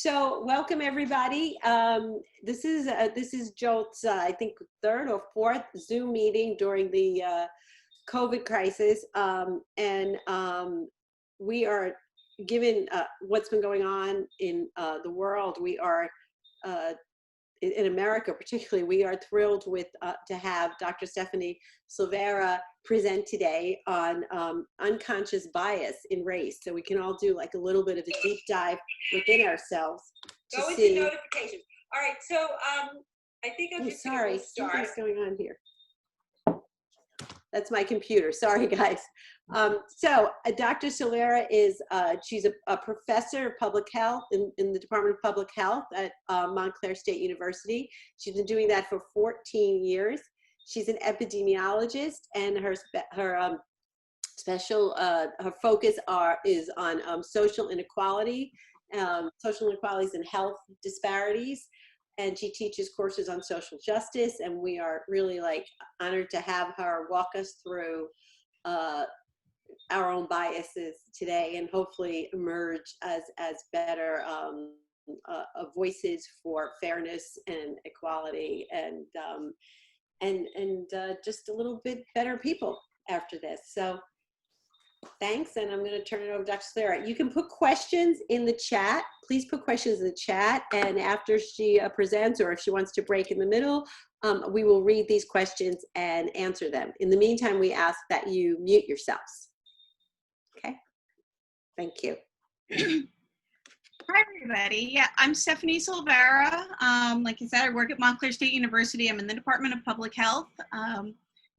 So welcome everybody. This is Jolt's I think third or fourth Zoom meeting during the COVID crisis, and we are given what's been going on in the world. We are in America, particularly, we are thrilled with to have Dr. Stephanie Silvera present today on unconscious bias in race. So we can all do like a little bit of a deep dive within ourselves to Go into see. notifications. All right, so I think I'm just sorry, start. something's going on here. That's my computer. Sorry, guys. Dr. Silvera is, she's a professor of public health in the Department of Public Health at Montclair State University. She's been doing that for 14 years. She's an epidemiologist, and her focus is on social inequality, social inequalities and health disparities. And she teaches courses on social justice, and we are really honored to have her walk us through our own biases today, and hopefully emerge as better voices for fairness and equality, and just a little bit better people after this. So thanks, and I'm going to turn it over to Dr. Silvera. You can put questions in the chat. Please put questions in the chat, and after she presents, or if she wants to break in the middle, we will read these questions and answer them. In the meantime, we ask that you mute yourselves. Okay? Thank you. Hi, everybody. Yeah, I'm Stephanie Silvera. Like you said, I work at Montclair State University. I'm in the Department of Public Health.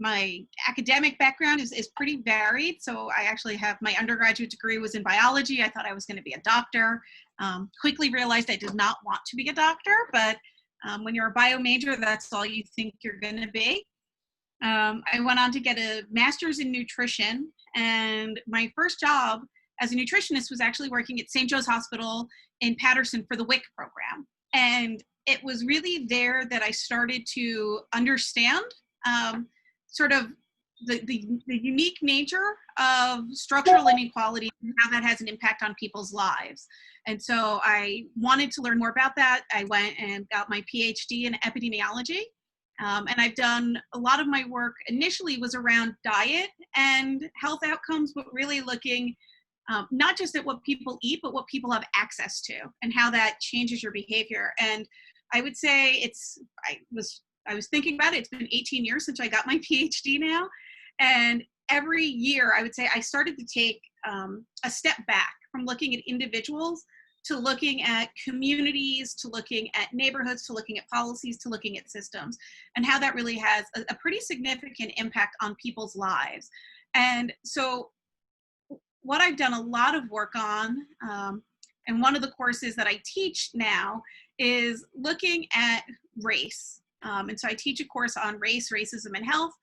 My academic background is pretty varied. So I actually have my undergraduate degree was in biology. I thought I was going to be a doctor. Quickly realized I did not want to be a doctor, but when you're a bio major, that's all you think you're going to be. I went on to get a master's in nutrition, and my first job as a nutritionist was actually working at St. Joe's Hospital in Paterson for the WIC program. And it was really there that I started to understand sort of the unique nature of structural inequality and how that has an impact on people's lives. And so I wanted to learn more about that. I went and got my PhD in epidemiology. And I've done a lot of my work initially was around diet and health outcomes, but really looking not just at what people eat, but what people have access to and how that changes your behavior. And I would say I was thinking about it. It's been 18 years since I got my PhD now. And every year I would say I started to take a step back from looking at individuals to looking at communities, to looking at neighborhoods, to looking at policies, to looking at systems, and how that really has a pretty significant impact on people's lives. And so what I've done a lot of work on, and one of the courses that I teach now is looking at race. And so I teach a course on race, racism, and health.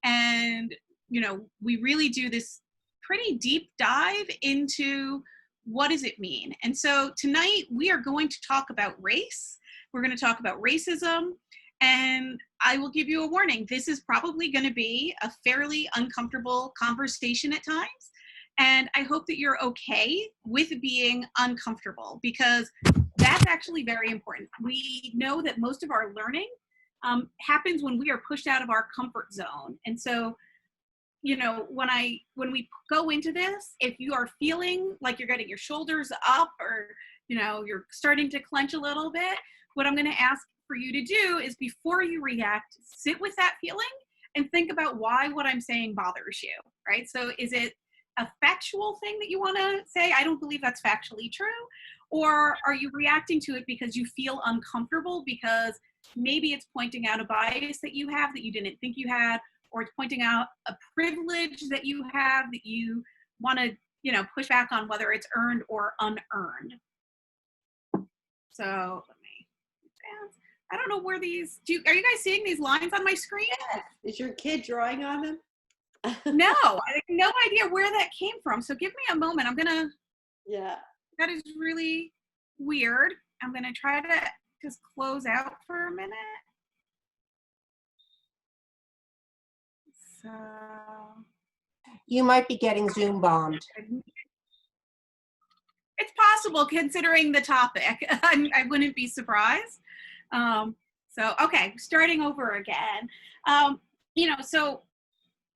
And, you know, we really do this pretty deep dive into what does it mean. And so tonight we are going to talk about race. We're going to talk about racism. And I will give you a warning. This is probably going to be a fairly uncomfortable conversation at times. And I hope that you're okay with being uncomfortable, because that's actually very important. We know that most of our learning happens when we are pushed out of our comfort zone. And so, you know, when we go into this, if you are feeling like you're getting your shoulders up, or, you know, you're starting to clench a little bit, what I'm going to ask for you to do is, before you react, sit with that feeling and think about why what I'm saying bothers you, right? So is it a factual thing that you want to say, I don't believe that's factually true? Or are you reacting to it because you feel uncomfortable, because maybe it's pointing out a bias that you have that you didn't think you had, or it's pointing out a privilege that you have that you want to, you know, push back on, whether it's earned or unearned. So let me advance. I don't know where these, are you guys seeing these lines on my screen? Yes. Is your kid drawing on them? No, I have no idea where that came from. So give me a moment. I'm gonna, yeah. That is really weird. I'm gonna try to just close out for a minute. So. You might be getting Zoom bombed. It's possible considering the topic. I wouldn't be surprised. Okay, starting over again. So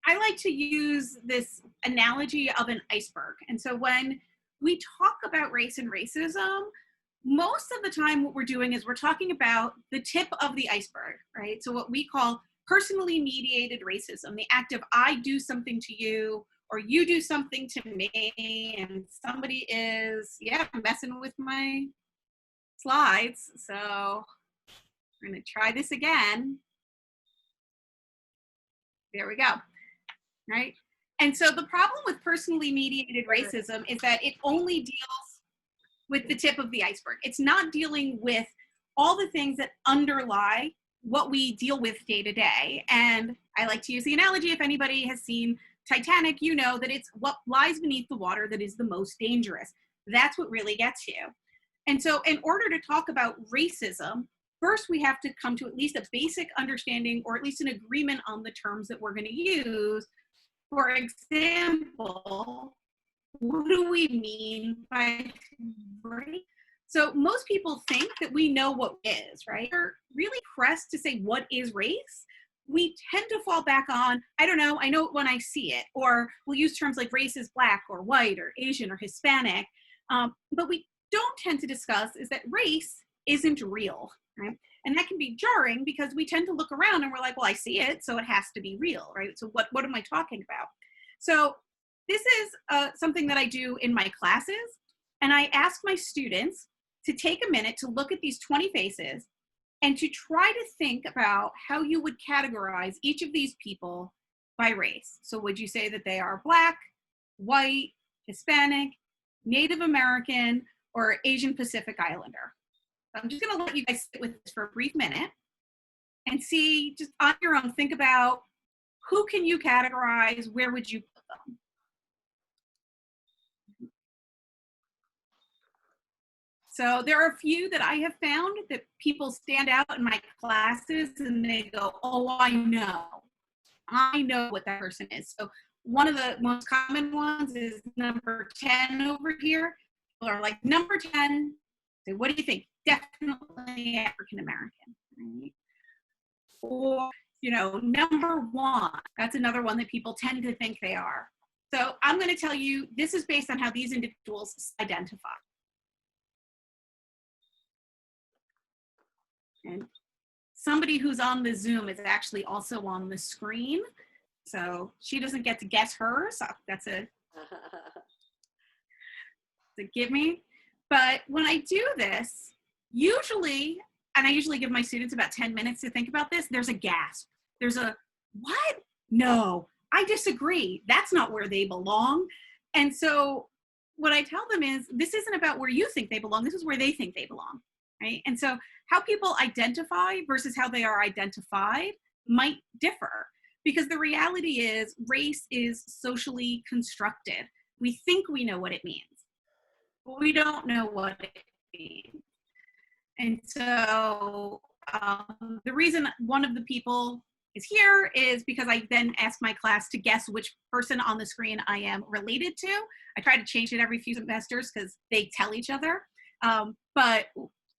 I like to use this analogy of an iceberg. And so when we talk about race and racism, most of the time what we're doing is we're talking about the tip of the iceberg, right? So what we call personally mediated racism, the act of I do something to you or you do something to me, and somebody is, messing with my slides. So we're gonna try this again. There we go, right? And so the problem with personally mediated racism is that it only deals with the tip of the iceberg. It's not dealing with all the things that underlie what we deal with day to day. And I like to use the analogy, if anybody has seen Titanic, you know that it's what lies beneath the water that is the most dangerous. That's what really gets you. And so in order to talk about racism, first we have to come to at least a basic understanding or at least an agreement on the terms that we're going to use. For example, what do we mean by race? So most people think that we know what is, right? They're really pressed to say what is race. We tend to fall back on, I don't know, I know it when I see it, or we'll use terms like race is Black or white or Asian or Hispanic. But we don't tend to discuss is that race isn't real, right? And that can be jarring because we tend to look around and we're like, well, I see it, so it has to be real, right? So what am I talking about? So this is something that I do in my classes, and I ask my students to take a minute to look at these 20 faces and to try to think about how you would categorize each of these people by race. So would you say that they are Black, white, Hispanic, Native American, or Asian Pacific Islander? I'm just gonna let you guys sit with this for a brief minute and see, just on your own, think about who can you categorize, where would you put them? So there are a few that I have found that people stand out in my classes and they go, oh, I know what that person is. So one of the most common ones is number 10 over here. People are like, number 10, so what do you think? Definitely African-American, right? Or, number 1, that's another one that people tend to think they are. So I'm gonna tell you, this is based on how these individuals identify. And somebody who's on the Zoom is actually also on the screen. So she doesn't get to guess hers. So that's a give me. But when I do this, usually, and I usually give my students about 10 minutes to think about this, there's a gasp. There's a, what? No, I disagree. That's not where they belong. And so what I tell them is, this isn't about where you think they belong. This is where they think they belong, right? And so how people identify versus how they are identified might differ, because the reality is race is socially constructed. We think we know what it means, but we don't know what it means. And so the reason one of the people is here is because I then ask my class to guess which person on the screen I am related to. I try to change it every few semesters because they tell each other. But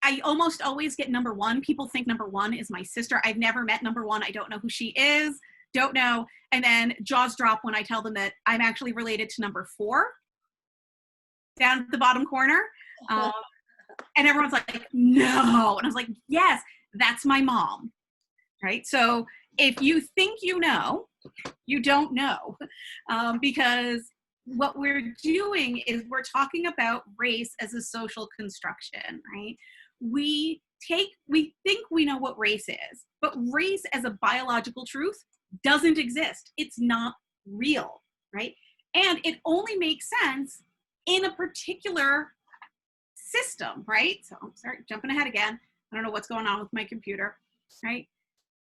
I almost always get number 1. People think number 1 is my sister. I've never met number 1. I don't know who she is, don't know. And then jaws drop when I tell them that I'm actually related to number 4 down at the bottom corner. And everyone's like, no. And I was like, yes, that's my mom, right? So if you think you know, you don't know, because what we're doing is we're talking about race as a social construction, right? We think we know what race is, but race as a biological truth doesn't exist. It's not real, right? And it only makes sense in a particular system, right? So I'm sorry, jumping ahead again. I don't know what's going on with my computer, right?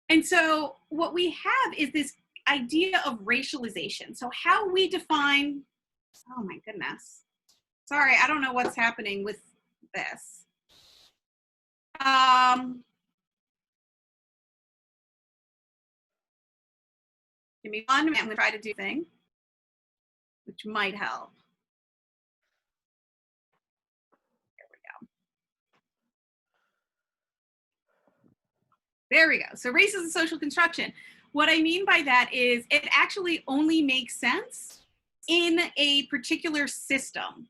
And so what we have is this idea of racialization. So how we define, oh my goodness. Sorry, I don't know what's happening with this. Give me 1 minute, I'm gonna try to do a thing, which might help. There we go. So race is a social construction. What I mean by that is it actually only makes sense in a particular system.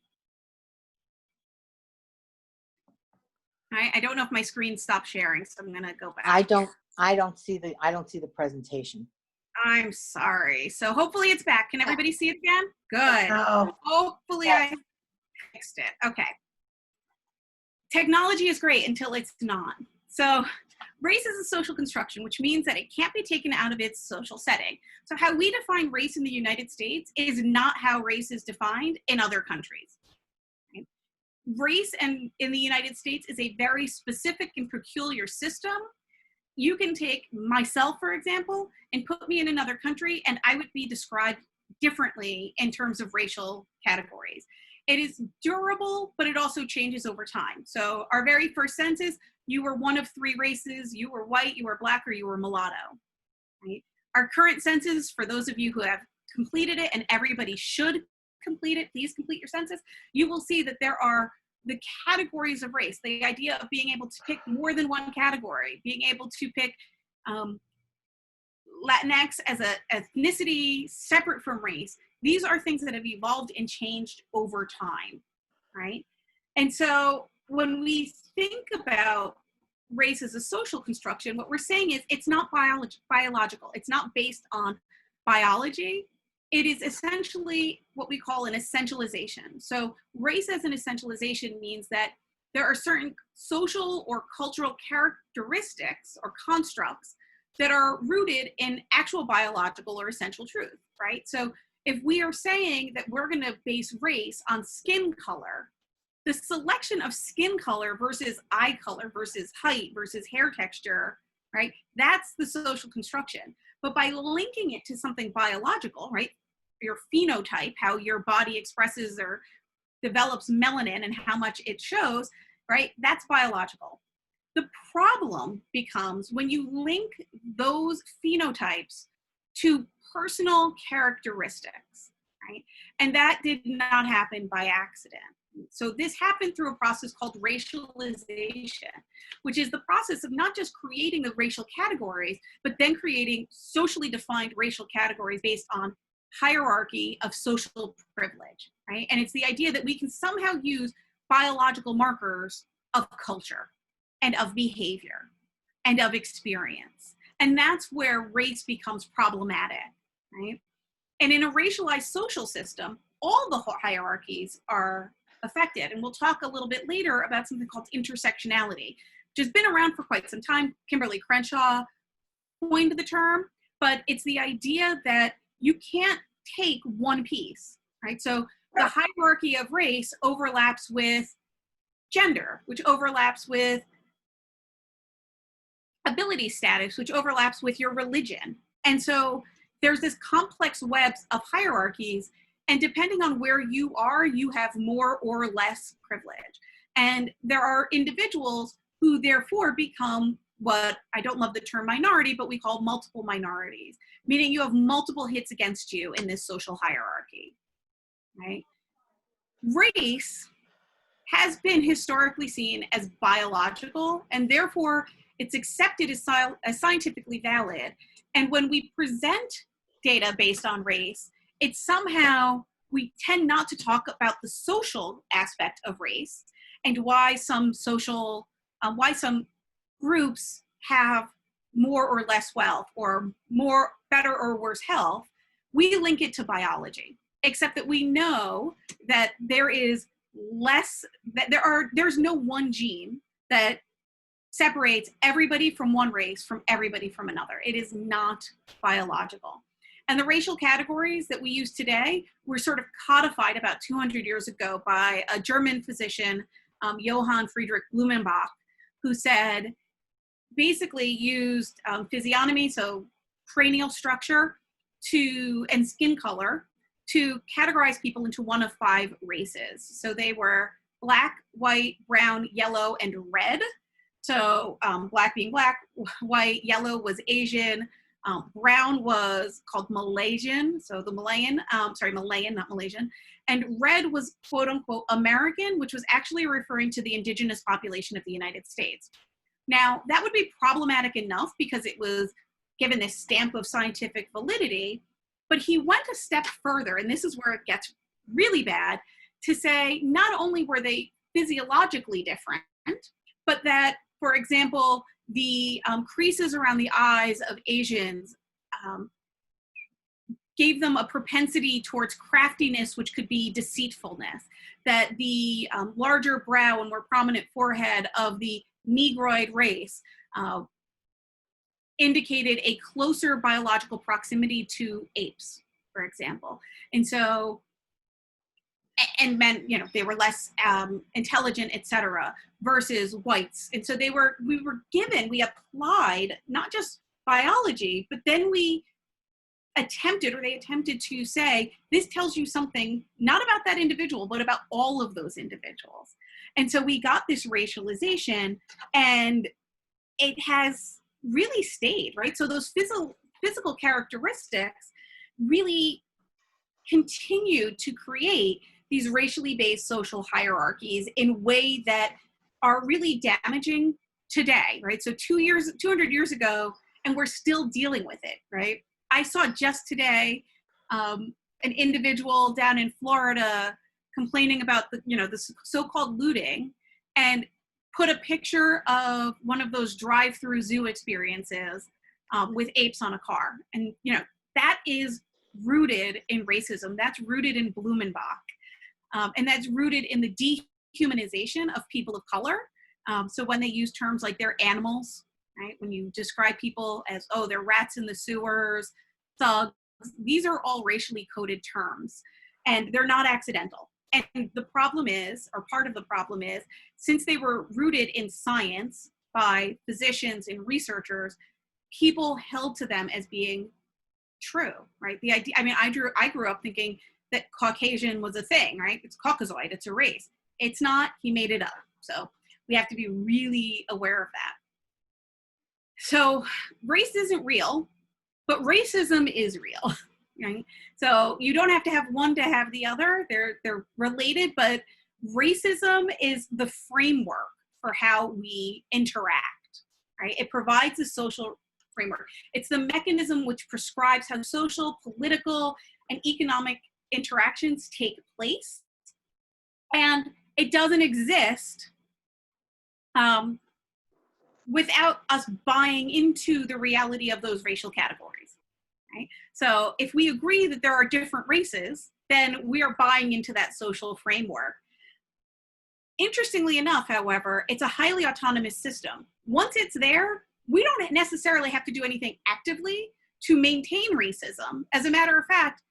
Right? I don't know if my screen stopped sharing, so I'm gonna go back. I don't see the presentation. I'm sorry. So hopefully it's back. Can everybody see it again? Good. Oh, Hopefully yes. I fixed it. Okay. Technology is great until it's not. So race is a social construction, which means that it can't be taken out of its social setting. So how we define race in the United States is not how race is defined in other countries. Right? Race in the United States is a very specific and peculiar system. You can take myself, for example, and put me in another country, and I would be described differently in terms of racial categories. It is durable, but it also changes over time. So our very first census, you were one of 3 races. You were white, you were black, or you were mulatto. Right? Our current census, for those of you who have completed it, and everybody should complete it, please complete your census, you will see that there are the categories of race, the idea of being able to pick more than one category, being able to pick Latinx as an ethnicity separate from race. These are things that have evolved and changed over time, right? And so when we think about race as a social construction, what we're saying is it's not biological. It's not based on biology. It is essentially what we call an essentialization. So race as an essentialization means that there are certain social or cultural characteristics or constructs that are rooted in actual biological or essential truth, right? So if we are saying that we're going to base race on skin color, the selection of skin color versus eye color versus height versus hair texture, right? That's the social construction. But by linking it to something biological, right? Your phenotype, how your body expresses or develops melanin and how much it shows, right? That's biological. The problem becomes when you link those phenotypes to personal characteristics, right? And that did not happen by accident. So this happened through a process called racialization, which is the process of not just creating the racial categories, but then creating socially defined racial categories based on hierarchy of social privilege, right? And it's the idea that we can somehow use biological markers of culture and of behavior and of experience. And that's where race becomes problematic, right? And in a racialized social system, all the hierarchies are affected. And we'll talk a little bit later about something called intersectionality, which has been around for quite some time. Kimberly Crenshaw coined the term, but it's the idea that you can't take one piece, right? So the hierarchy of race overlaps with gender, which overlaps with ability status, which overlaps with your religion. And so there's this complex webs of hierarchies, and depending on where you are, you have more or less privilege. And there are individuals who therefore become what, I don't love the term minority, but we call multiple minorities, meaning you have multiple hits against you in this social hierarchy, right? Race has been historically seen as biological, and therefore it's accepted as scientifically valid. And when we present data based on race, it's somehow, we tend not to talk about the social aspect of race and why some groups have more or less wealth or more better or worse health. We link it to biology, except that we know that there is less, that there's no one gene that separates everybody from one race from everybody from another. It is not biological. And the racial categories that we use today were sort of codified about 200 years ago by a German physician, Johann Friedrich Blumenbach, who said, basically used physiognomy, so cranial structure, and skin color to categorize people into one of 5 races. So they were black, white, brown, yellow, and red. So black being black, white, yellow was Asian, brown was called Malaysian, so the Malayan, Malayan, not Malaysian, and red was quote unquote American, which was actually referring to the indigenous population of the United States. Now, that would be problematic enough because it was given this stamp of scientific validity, but he went a step further, and this is where it gets really bad, to say not only were they physiologically different, but that, for example, the creases around the eyes of Asians gave them a propensity towards craftiness, which could be deceitfulness, that the larger brow and more prominent forehead of the Negroid race indicated a closer biological proximity to apes, for example. And so, and men, you know, they were less intelligent, et cetera, versus whites. And so we applied not just biology, but then they attempted to say, this tells you something, not about that individual, but about all of those individuals. And so we got this racialization, and it has really stayed, right? So those physical characteristics really continue to create these racially based social hierarchies in ways that are really damaging today, right? So 200 years ago, and we're still dealing with it, right? I saw just today an individual down in Florida complaining about the so-called looting, and put a picture of one of those drive-through zoo experiences with apes on a car. And, you know, that is rooted in racism. That's rooted in Blumenbach. And that's rooted in the dehumanization of people of color. So when they use terms like they're animals, right? When you describe people as, oh, they're rats in the sewers, thugs, these are all racially coded terms, and they're not accidental. And the problem is, or part of the problem is, since they were rooted in science by physicians and researchers, people held to them as being true, right? The idea, I mean, I grew up thinking that Caucasian was a thing, right? It's Caucasoid, it's a race. It's not, he made it up. So we have to be really aware of that. So race isn't real, but racism is real, right? So you don't have to have one to have the other. They're related, but racism is the framework for how we interact, right? It provides a social framework. It's the mechanism which prescribes how social, political, and economic interactions take place. And it doesn't exist without us buying into the reality of those racial categories, right? So if we agree that there are different races, then we are buying into that social framework. Interestingly enough, however, it's a highly autonomous system. Once it's there, we don't necessarily have to do anything actively to maintain racism. As a matter of fact,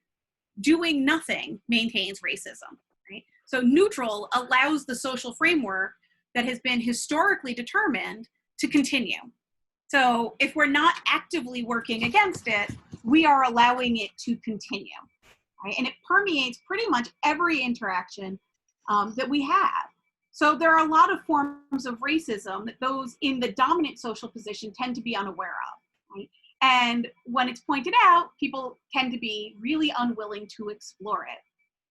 doing nothing maintains racism, right? So neutral allows the social framework that has been historically determined to continue. So if we're not actively working against it, we are allowing it to continue, right? And it permeates pretty much every interaction that we have. So there are a lot of forms of racism that those in the dominant social position tend to be unaware of, right? And when it's pointed out, people tend to be really unwilling to explore it.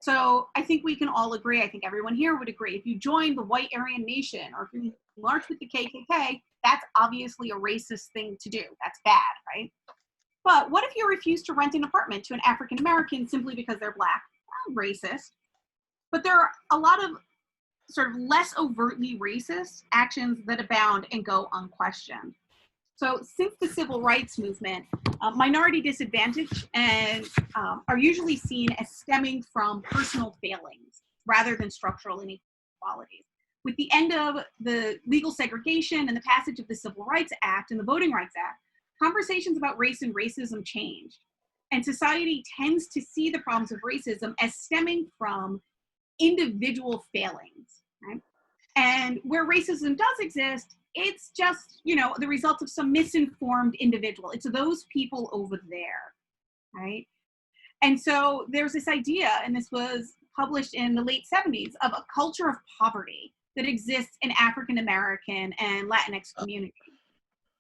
So I think we can all agree, I think everyone here would agree, if you join the white Aryan Nation or if you march with the KKK, that's obviously a racist thing to do. That's bad, right? But what if you refuse to rent an apartment to an African American simply because they're Black? Well, racist. But there are a lot of sort of less overtly racist actions that abound and go unquestioned. So since the civil rights movement, minority disadvantage and are usually seen as stemming from personal failings rather than structural inequalities. With the end of the legal segregation and the passage of the Civil Rights Act and the Voting Rights Act, conversations about race and racism changed. And society tends to see the problems of racism as stemming from individual failings, right? And where racism does exist, it's just, you know, the result of some misinformed individual. It's those people over there, right? And so there's this idea, and this was published in the late 70s, of a culture of poverty that exists in African American and Latinx communities.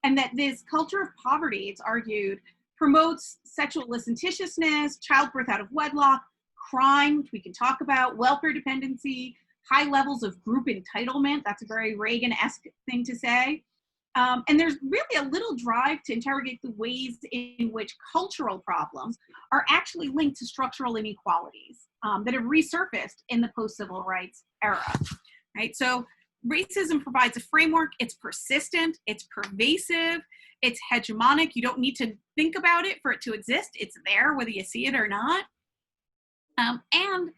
And that this culture of poverty, it's argued, promotes sexual licentiousness, childbirth out of wedlock, crime, which we can talk about, welfare dependency, high levels of group entitlement. That's a very Reagan-esque thing to say. And there's really a little drive to interrogate the ways in which cultural problems are actually linked to structural inequalities that have resurfaced in the post-civil rights era, right? So racism provides a framework. It's persistent, it's pervasive, it's hegemonic. You don't need to think about it for it to exist. It's there whether you see it or not. And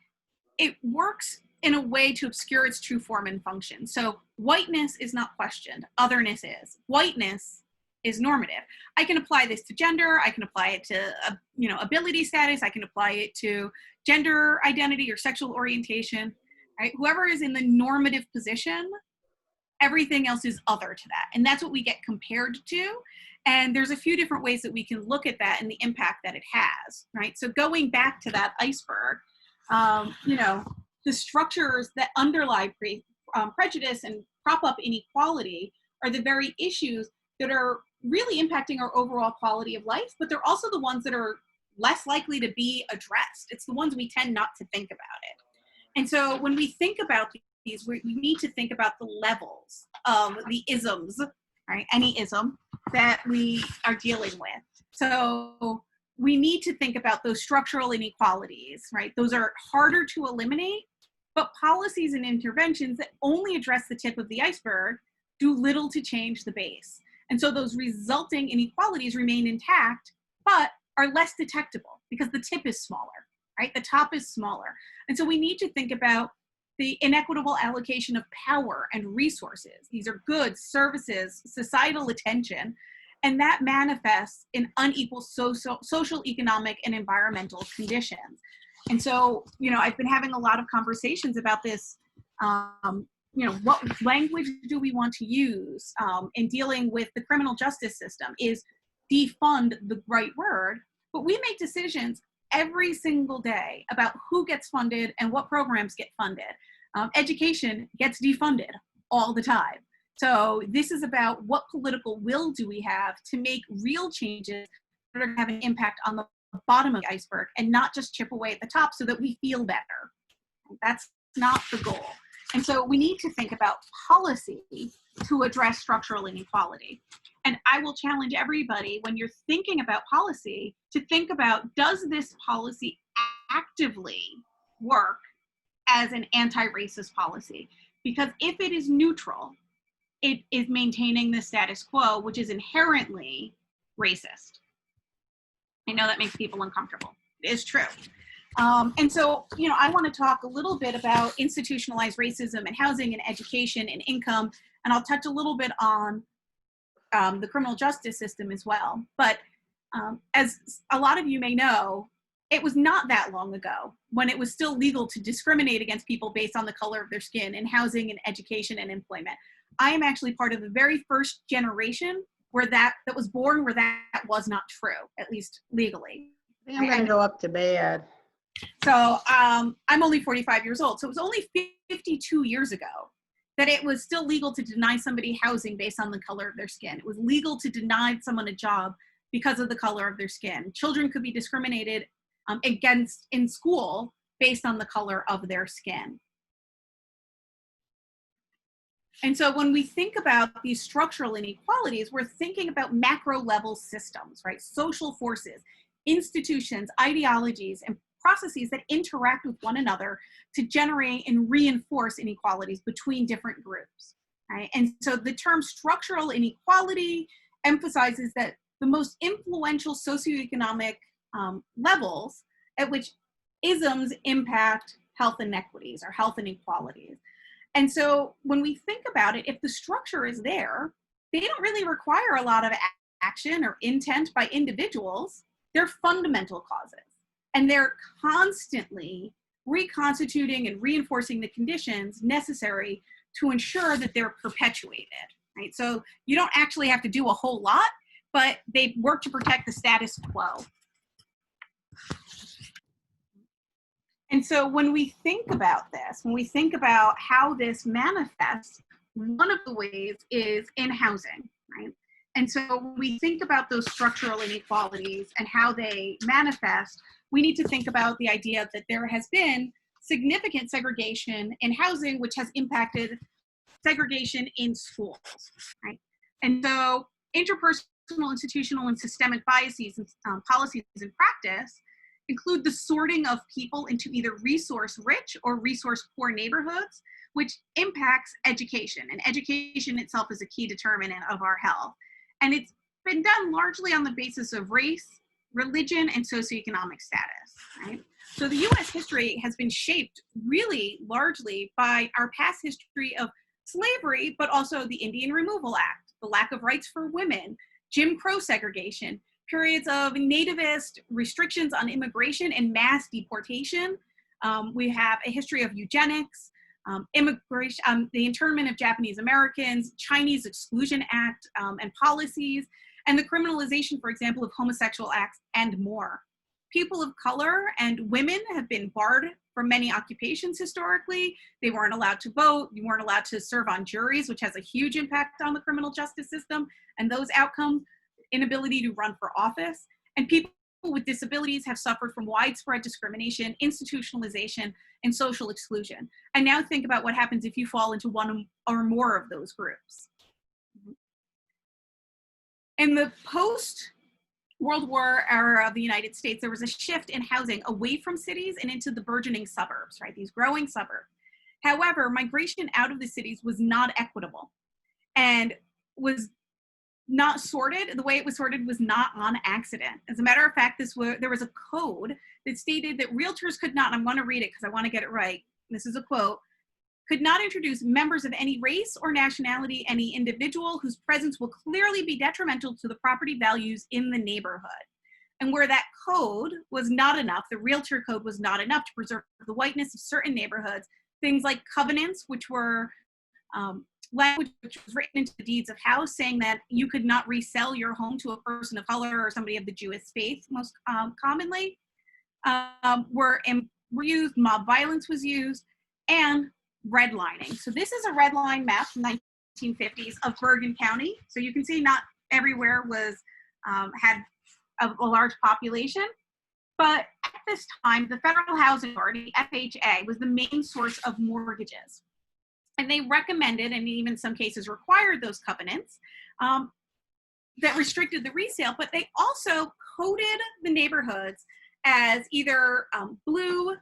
it works in a way to obscure its true form and function. So whiteness is not questioned, otherness is. Whiteness is normative. I can apply this to gender, I can apply it to ability status, I can apply it to gender identity or sexual orientation, right? Whoever is in the normative position, everything else is other to that. And that's what we get compared to. And there's a few different ways that we can look at that and the impact that it has, right? So going back to that iceberg, the structures that underlie prejudice and prop up inequality are the very issues that are really impacting our overall quality of life, but they're also the ones that are less likely to be addressed. It's the ones we tend not to think about it. And so when we think about these, we need to think about the levels of the isms, right? Any ism that we are dealing with. So we need to think about those structural inequalities, right? Those are harder to eliminate, but policies and interventions that only address the tip of the iceberg do little to change the base. And so those resulting inequalities remain intact, but are less detectable because the tip is smaller, right? The top is smaller. And so we need to think about the inequitable allocation of power and resources. These are goods, services, societal attention, and that manifests in unequal social, economic, and environmental conditions. And so, I've been having a lot of conversations about this. What language do we want to use in dealing with the criminal justice system? Is defund the right word? But we make decisions every single day about who gets funded and what programs get funded. Education gets defunded all the time. So this is about what political will do we have to make real changes that are going to have an impact on the bottom of the iceberg and not just chip away at the top so that we feel better. That's not the goal. And so we need to think about policy to address structural inequality. And I will challenge everybody when you're thinking about policy to think about, does this policy actively work as an anti-racist policy? Because if it is neutral, it is maintaining the status quo, which is inherently racist. I know that makes people uncomfortable. It is true. And so, I want to talk a little bit about institutionalized racism and housing and education and income, and I'll touch a little bit on the criminal justice system as well. But as a lot of you may know, it was not that long ago when it was still legal to discriminate against people based on the color of their skin in housing and education and employment. I am actually part of the very first generation where that was born where that was not true, at least legally. I think I'm going to go up to bed. So I'm only 45 years old. So it was only 52 years ago that it was still legal to deny somebody housing based on the color of their skin. It was legal to deny someone a job because of the color of their skin. Children could be discriminated against in school based on the color of their skin. And so when we think about these structural inequalities, we're thinking about macro level systems, right? Social forces, institutions, ideologies, and processes that interact with one another to generate and reinforce inequalities between different groups, right? And so the term structural inequality emphasizes that the most influential socioeconomic levels at which isms impact health inequities or health inequalities. And so when we think about it, if the structure is there, they don't really require a lot of action or intent by individuals. They're fundamental causes. And they're constantly reconstituting and reinforcing the conditions necessary to ensure that they're perpetuated, right? So you don't actually have to do a whole lot, but they work to protect the status quo. And so when we think about this, when we think about how this manifests, one of the ways is in housing, right? And so when we think about those structural inequalities and how they manifest, we need to think about the idea that there has been significant segregation in housing, which has impacted segregation in schools, right? And so interpersonal, institutional, and systemic biases and policies in practice include the sorting of people into either resource-rich or resource-poor neighborhoods, which impacts education. And education itself is a key determinant of our health. And it's been done largely on the basis of race, religion, and socioeconomic status, right? So the US history has been shaped really largely by our past history of slavery, but also the Indian Removal Act, the lack of rights for women, Jim Crow segregation, periods of nativist restrictions on immigration and mass deportation. We have a history of eugenics, immigration, the internment of Japanese Americans, Chinese Exclusion Act and policies, and the criminalization, for example, of homosexual acts and more. People of color and women have been barred from many occupations historically. They weren't allowed to vote. You weren't allowed to serve on juries, which has a huge impact on the criminal justice system and those outcomes, inability to run for office. And people with disabilities have suffered from widespread discrimination, institutionalization, and social exclusion. And now think about what happens if you fall into one or more of those groups. In the post-World War era of the United States, there was a shift in housing away from cities and into the burgeoning suburbs, right? These growing suburbs. However, migration out of the cities was not equitable and was not sorted. The way it was sorted was not on accident. As a matter of fact, there was a code that stated that realtors could not, and I'm going to read it because I want to get it right. This is a quote. Could not introduce members of any race or nationality, any individual whose presence will clearly be detrimental to the property values in the neighborhood. And where that code was not enough, the realtor code was not enough to preserve the whiteness of certain neighborhoods, things like covenants, which were language which was written into the deeds of house saying that you could not resell your home to a person of color or somebody of the Jewish faith most commonly, were used, mob violence was used, and redlining. So this is a red line map from 1950s of Bergen County. So you can see not everywhere was had a large population, but at this time, the Federal Housing Authority, FHA, was the main source of mortgages. And they recommended, and even in some cases required, those covenants that restricted the resale, but they also coded the neighborhoods as either blue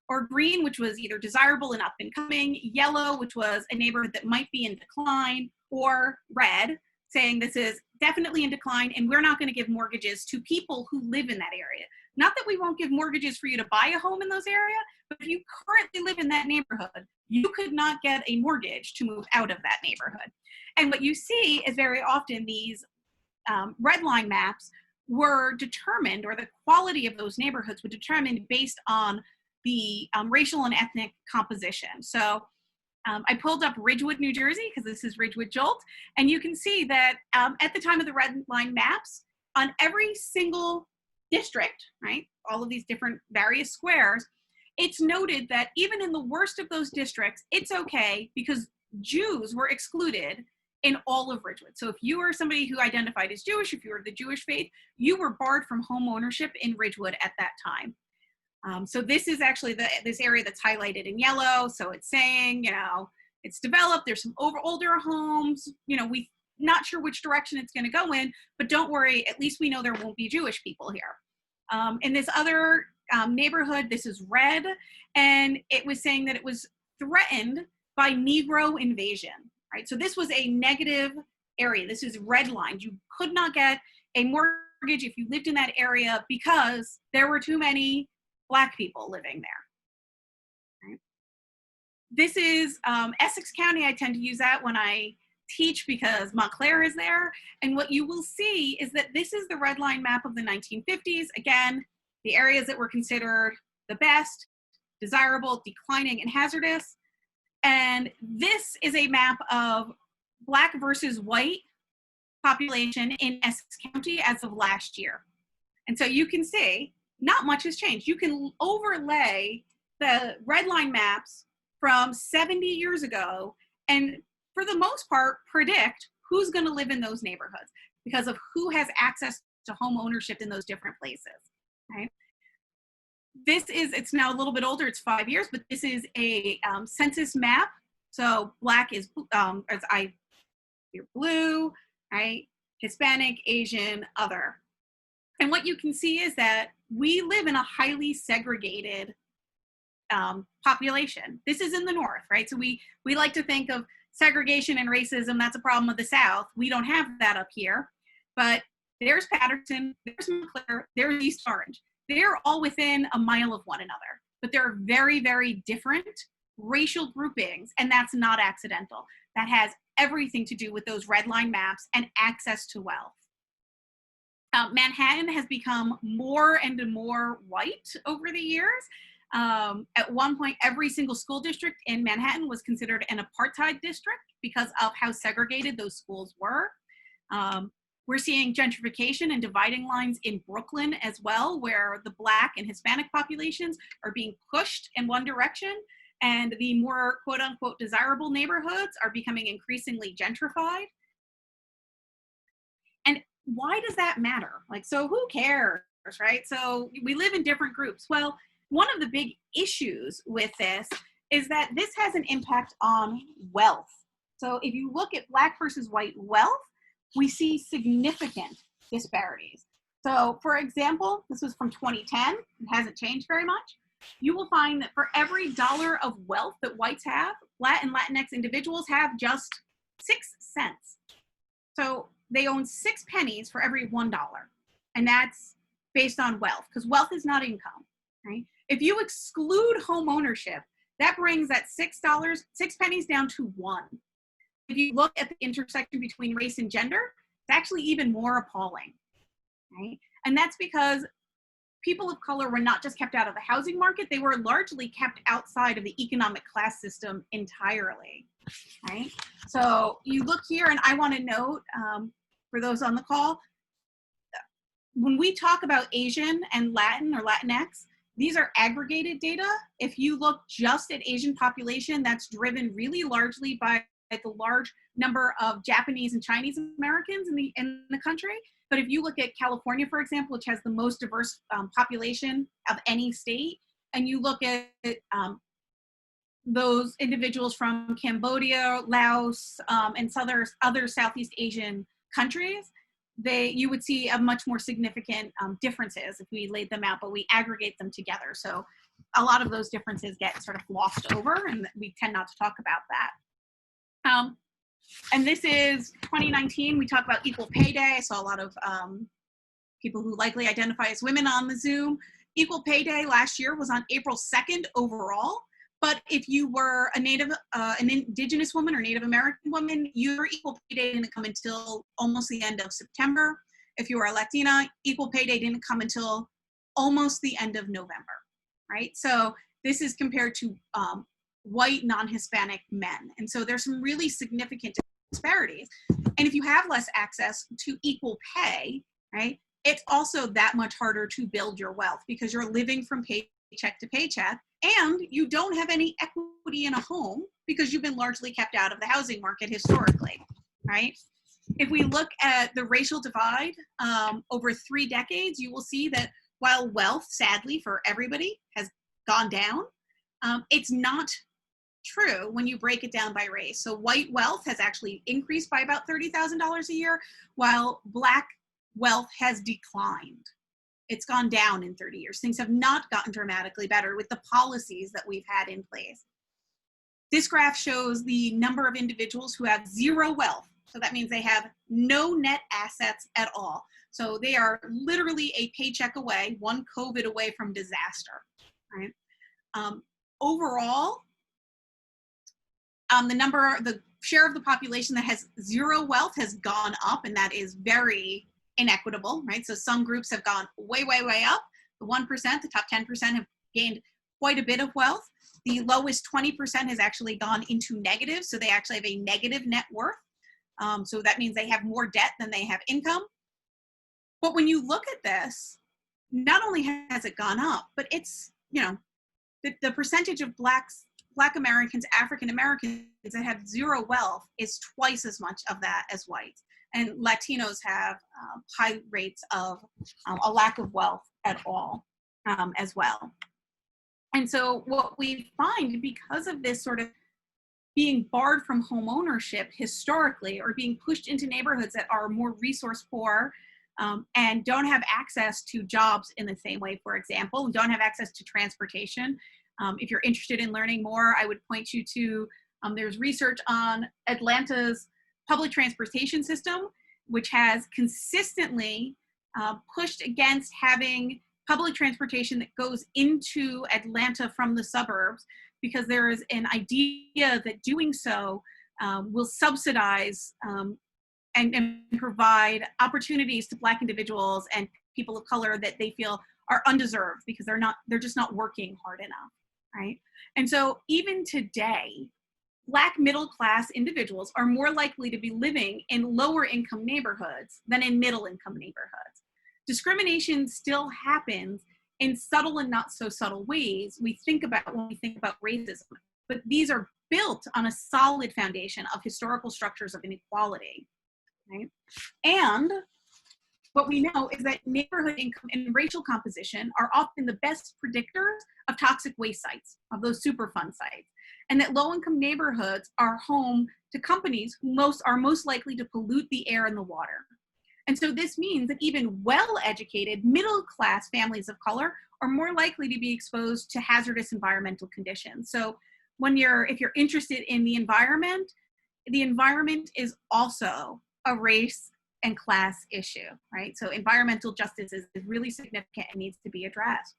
or green, which was either desirable and up and coming, yellow, which was a neighborhood that might be in decline, or red, saying this is definitely in decline and we're not going to give mortgages to people who live in that area. Not that we won't give mortgages for you to buy a home in those areas, but if you currently live in that neighborhood, you could not get a mortgage to move out of that neighborhood. And what you see is very often these red line maps were determined, or the quality of those neighborhoods were determined based on the racial and ethnic composition. So I pulled up Ridgewood, New Jersey, because this is Ridgewood Jolt, and you can see that at the time of the red line maps, on every single district, right, all of these different various squares, it's noted that even in the worst of those districts, it's okay because Jews were excluded in all of Ridgewood. So if you were somebody who identified as Jewish, if you were of the Jewish faith, you were barred from home ownership in Ridgewood at that time. So this is actually this area that's highlighted in yellow. So it's saying, you know, it's developed, there's some older homes, you know, we not sure which direction it's going to go in, but don't worry, at least we know there won't be Jewish people here. In this other neighborhood, this is red, and it was saying that it was threatened by Negro invasion, right? So this was a negative area. This is redlined. You could not get a mortgage if you lived in that area because there were too many Black people living there. Right? This is Essex County. I tend to use that when I teach because Montclair is there. And what you will see is that this is the red line map of the 1950s. Again, the areas that were considered the best, desirable, declining, and hazardous. And this is a map of Black versus white population in Essex County as of last year. And so you can see not much has changed. You can overlay the red line maps from 70 years ago and for the most part predict who's going to live in those neighborhoods because of who has access to home ownership in those different places. Right? This is, it's now a little bit older, it's 5 years, but this is a census map. So Black is blue, right? Hispanic, Asian, other. And what you can see is that we live in a highly segregated population. This is in the North, right? So we like to think of segregation and racism, that's a problem of the South. We don't have that up here, but there's Patterson, there's Montclair, there's East Orange. They're all within a mile of one another, but they're very, very different racial groupings, and that's not accidental. That has everything to do with those red line maps and access to wealth. Manhattan has become more and more white over the years. At one point, every single school district in Manhattan was considered an apartheid district because of how segregated those schools were. We're seeing gentrification and dividing lines in Brooklyn as well, where the Black and Hispanic populations are being pushed in one direction, and the more quote unquote desirable neighborhoods are becoming increasingly gentrified. And why does that matter? Like, so who cares, right? So we live in different groups. Well, one of the big issues with this is that this has an impact on wealth. So if you look at Black versus white wealth, we see significant disparities. So for example, this was from 2010, it hasn't changed very much. You will find that for every dollar of wealth that whites have, Black and Latinx individuals have just 6 cents. So they own 6 pennies for every $1. And that's based on wealth, because wealth is not income, right? If you exclude home ownership, that brings that $6, 6 pennies down to 1. If you look at the intersection between race and gender, it's actually even more appalling, right? And that's because people of color were not just kept out of the housing market, they were largely kept outside of the economic class system entirely, right? So you look here, and I want to note, for those on the call, when we talk about Asian and Latin or Latinx, these are aggregated data. If you look just at Asian population, that's driven really largely by the large number of Japanese and Chinese Americans in the country. But if you look at California, for example, which has the most diverse population of any state, and you look at those individuals from Cambodia, Laos, and other Southeast Asian countries, you would see a much more significant differences if we laid them out, but we aggregate them together. So a lot of those differences get sort of glossed over, and we tend not to talk about that. And this is 2019. We talk about Equal Pay Day. I saw a lot of people who likely identify as women on the Zoom. Equal Pay Day last year was on April 2nd overall. But if you were an Indigenous woman or Native American woman, your Equal Pay Day didn't come until almost the end of September. If you were a Latina, Equal Pay Day didn't come until almost the end of November, right? So this is compared to white non-Hispanic men. And so there's some really significant disparities. And if you have less access to equal pay, right, it's also that much harder to build your wealth because you're living from paycheck to paycheck, and you don't have any equity in a home because you've been largely kept out of the housing market historically, right? If we look at the racial divide over 3 decades, you will see that while wealth, sadly for everybody, has gone down, it's not true when you break it down by race. So white wealth has actually increased by about $30,000 a year, while Black wealth has declined. It's gone down in 30 years. Things have not gotten dramatically better with the policies that we've had in place. This graph shows the number of individuals who have zero wealth. So that means they have no net assets at all. So they are literally a paycheck away, one COVID away from disaster, right? Overall, the share of the population that has zero wealth has gone up, and that is very inequitable, right? So some groups have gone way, way, way up. The 1%, the top 10% have gained quite a bit of wealth. The lowest 20% has actually gone into negative, so they actually have a negative net worth. So that means they have more debt than they have income. But when you look at this, not only has it gone up, but it's, you know, the percentage of Black Americans, African Americans that have zero wealth is twice as much of that as whites. And Latinos have high rates of a lack of wealth at all as well. And so what we find, because of this sort of, being barred from home ownership historically, or being pushed into neighborhoods that are more resource poor, and don't have access to jobs in the same way, for example, and don't have access to transportation. If you're interested in learning more, I would point you to, there's research on Atlanta's public transportation system, which has consistently pushed against having public transportation that goes into Atlanta from the suburbs, because there is an idea that doing so will subsidize and provide opportunities to Black individuals and people of color that they feel are undeserved because they're just not working hard enough, right? And so even today, Black middle-class individuals are more likely to be living in lower income neighborhoods than in middle income neighborhoods. Discrimination still happens in subtle and not so subtle ways we think about when we think about racism, but these are built on a solid foundation of historical structures of inequality, right? And what we know is that neighborhood income and racial composition are often the best predictors of toxic waste sites, of those Superfund sites, and that low-income neighborhoods are home to companies who are most likely to pollute the air and the water. And so this means that even well-educated middle-class families of color are more likely to be exposed to hazardous environmental conditions. So if you're interested in the environment is also a race and class issue, right? So environmental justice is really significant and needs to be addressed,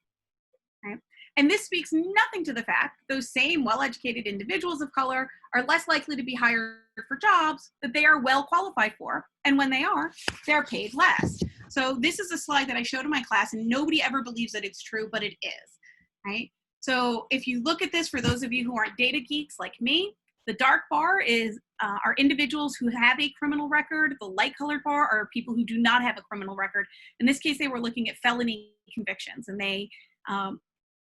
right? And this speaks nothing to the fact those same well-educated individuals of color are less likely to be hired for jobs that they are well qualified for. And when they are, they're paid less. So this is a slide that I showed in my class, and nobody ever believes that it's true, but it is, right? So if you look at this, for those of you who aren't data geeks like me, the dark bar are individuals who have a criminal record. The light colored bar are people who do not have a criminal record. In this case, they were looking at felony convictions, and they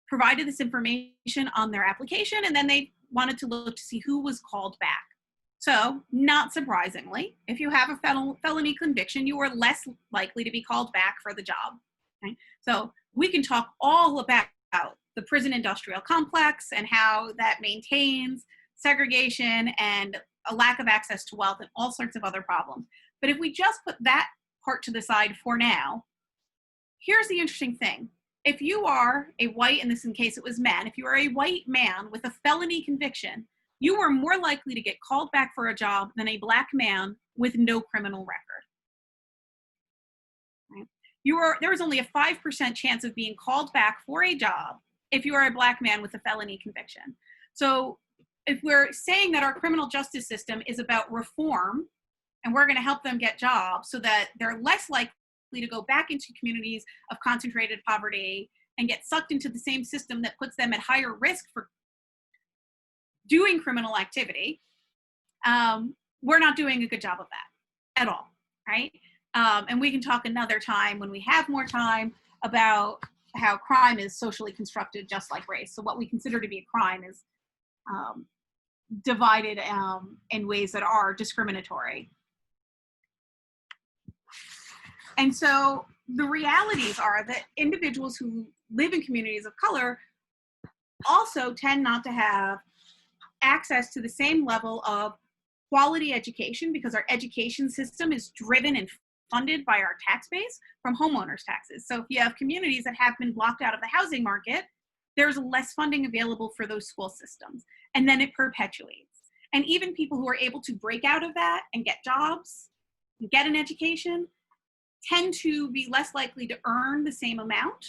provided this information on their application, and then they wanted to look to see who was called back. So, not surprisingly, if you have a felony conviction, you are less likely to be called back for the job. Okay? So, we can talk all about the prison industrial complex and how that maintains segregation and a lack of access to wealth and all sorts of other problems. But if we just put that part to the side for now, here's the interesting thing. If you are a white, and this in case it was men, if you are a white man with a felony conviction, you are more likely to get called back for a job than a Black man with no criminal record. Right? There is only a 5% chance of being called back for a job if you are a Black man with a felony conviction. So if we're saying that our criminal justice system is about reform, and we're going to help them get jobs so that they're less likely to go back into communities of concentrated poverty and get sucked into the same system that puts them at higher risk for doing criminal activity, we're not doing a good job of that at all, right? And we can talk another time when we have more time about how crime is socially constructed just like race. So what we consider to be a crime is divided in ways that are discriminatory. And so the realities are that individuals who live in communities of color also tend not to have access to the same level of quality education, because our education system is driven and funded by our tax base from homeowners' taxes. So if you have communities that have been blocked out of the housing market, there's less funding available for those school systems, and then it perpetuates. And even people who are able to break out of that and get jobs and get an education tend to be less likely to earn the same amount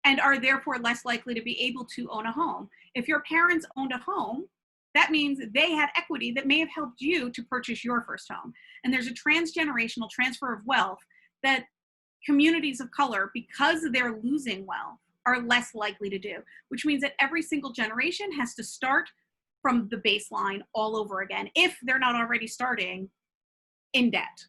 and are therefore less likely to be able to own a home. If your parents owned a home, that means they had equity that may have helped you to purchase your first home. And there's a transgenerational transfer of wealth that communities of color, because they're losing wealth, are less likely to do, which means that every single generation has to start from the baseline all over again if they're not already starting in debt,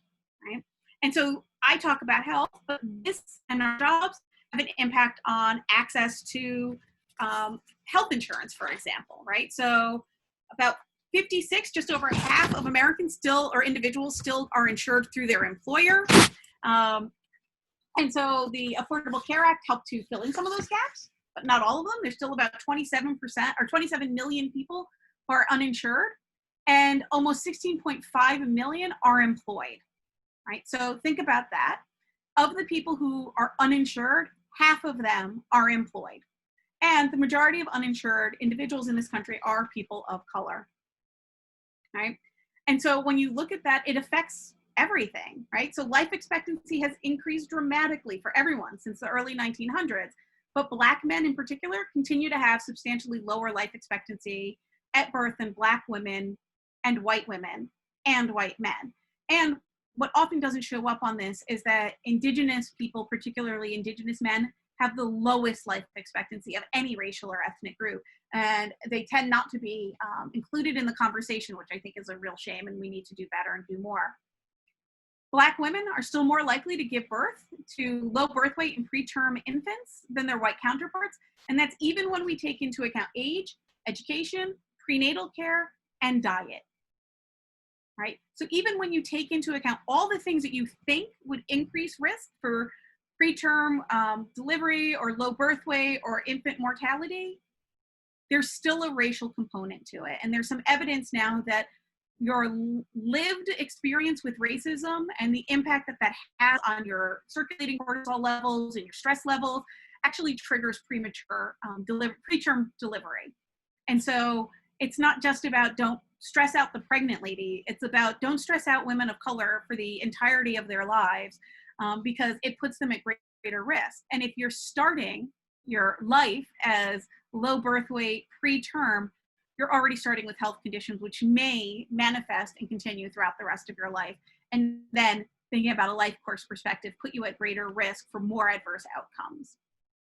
right? And so I talk about health, but this and our jobs have an impact on access to health insurance, for example, right? So about 56, just over half of Americans still, or individuals still, are insured through their employer. And so the Affordable Care Act helped to fill in some of those gaps, but not all of them. There's still about 27% or 27 million people who are uninsured. and almost 16.5 million are employed, right? So think about that. Of the people who are uninsured, half of them are employed. And the majority of uninsured individuals in this country are people of color, right? And so when you look at that, it affects everything, right? So life expectancy has increased dramatically for everyone since the early 1900s, but Black men in particular continue to have substantially lower life expectancy at birth than Black women and white men. And what often doesn't show up on this is that Indigenous people, particularly Indigenous men, have the lowest life expectancy of any racial or ethnic group. And they tend not to be included in the conversation, which I think is a real shame, and we need to do better and do more. Black women are still more likely to give birth to low birth weight and preterm infants than their white counterparts. And that's even when we take into account age, education, prenatal care, and diet, right? So even when you take into account all the things that you think would increase risk for preterm delivery or low birth weight or infant mortality, there's still a racial component to it. And there's some evidence now that your lived experience with racism and the impact that that has on your circulating cortisol levels and your stress levels actually triggers preterm delivery. And so it's not just about don't stress out the pregnant lady, it's about don't stress out women of color for the entirety of their lives, because it puts them at greater risk. And if you're starting your life as low birth weight, preterm, you're already starting with health conditions which may manifest and continue throughout the rest of your life. And then thinking about a life course perspective, put you at greater risk for more adverse outcomes,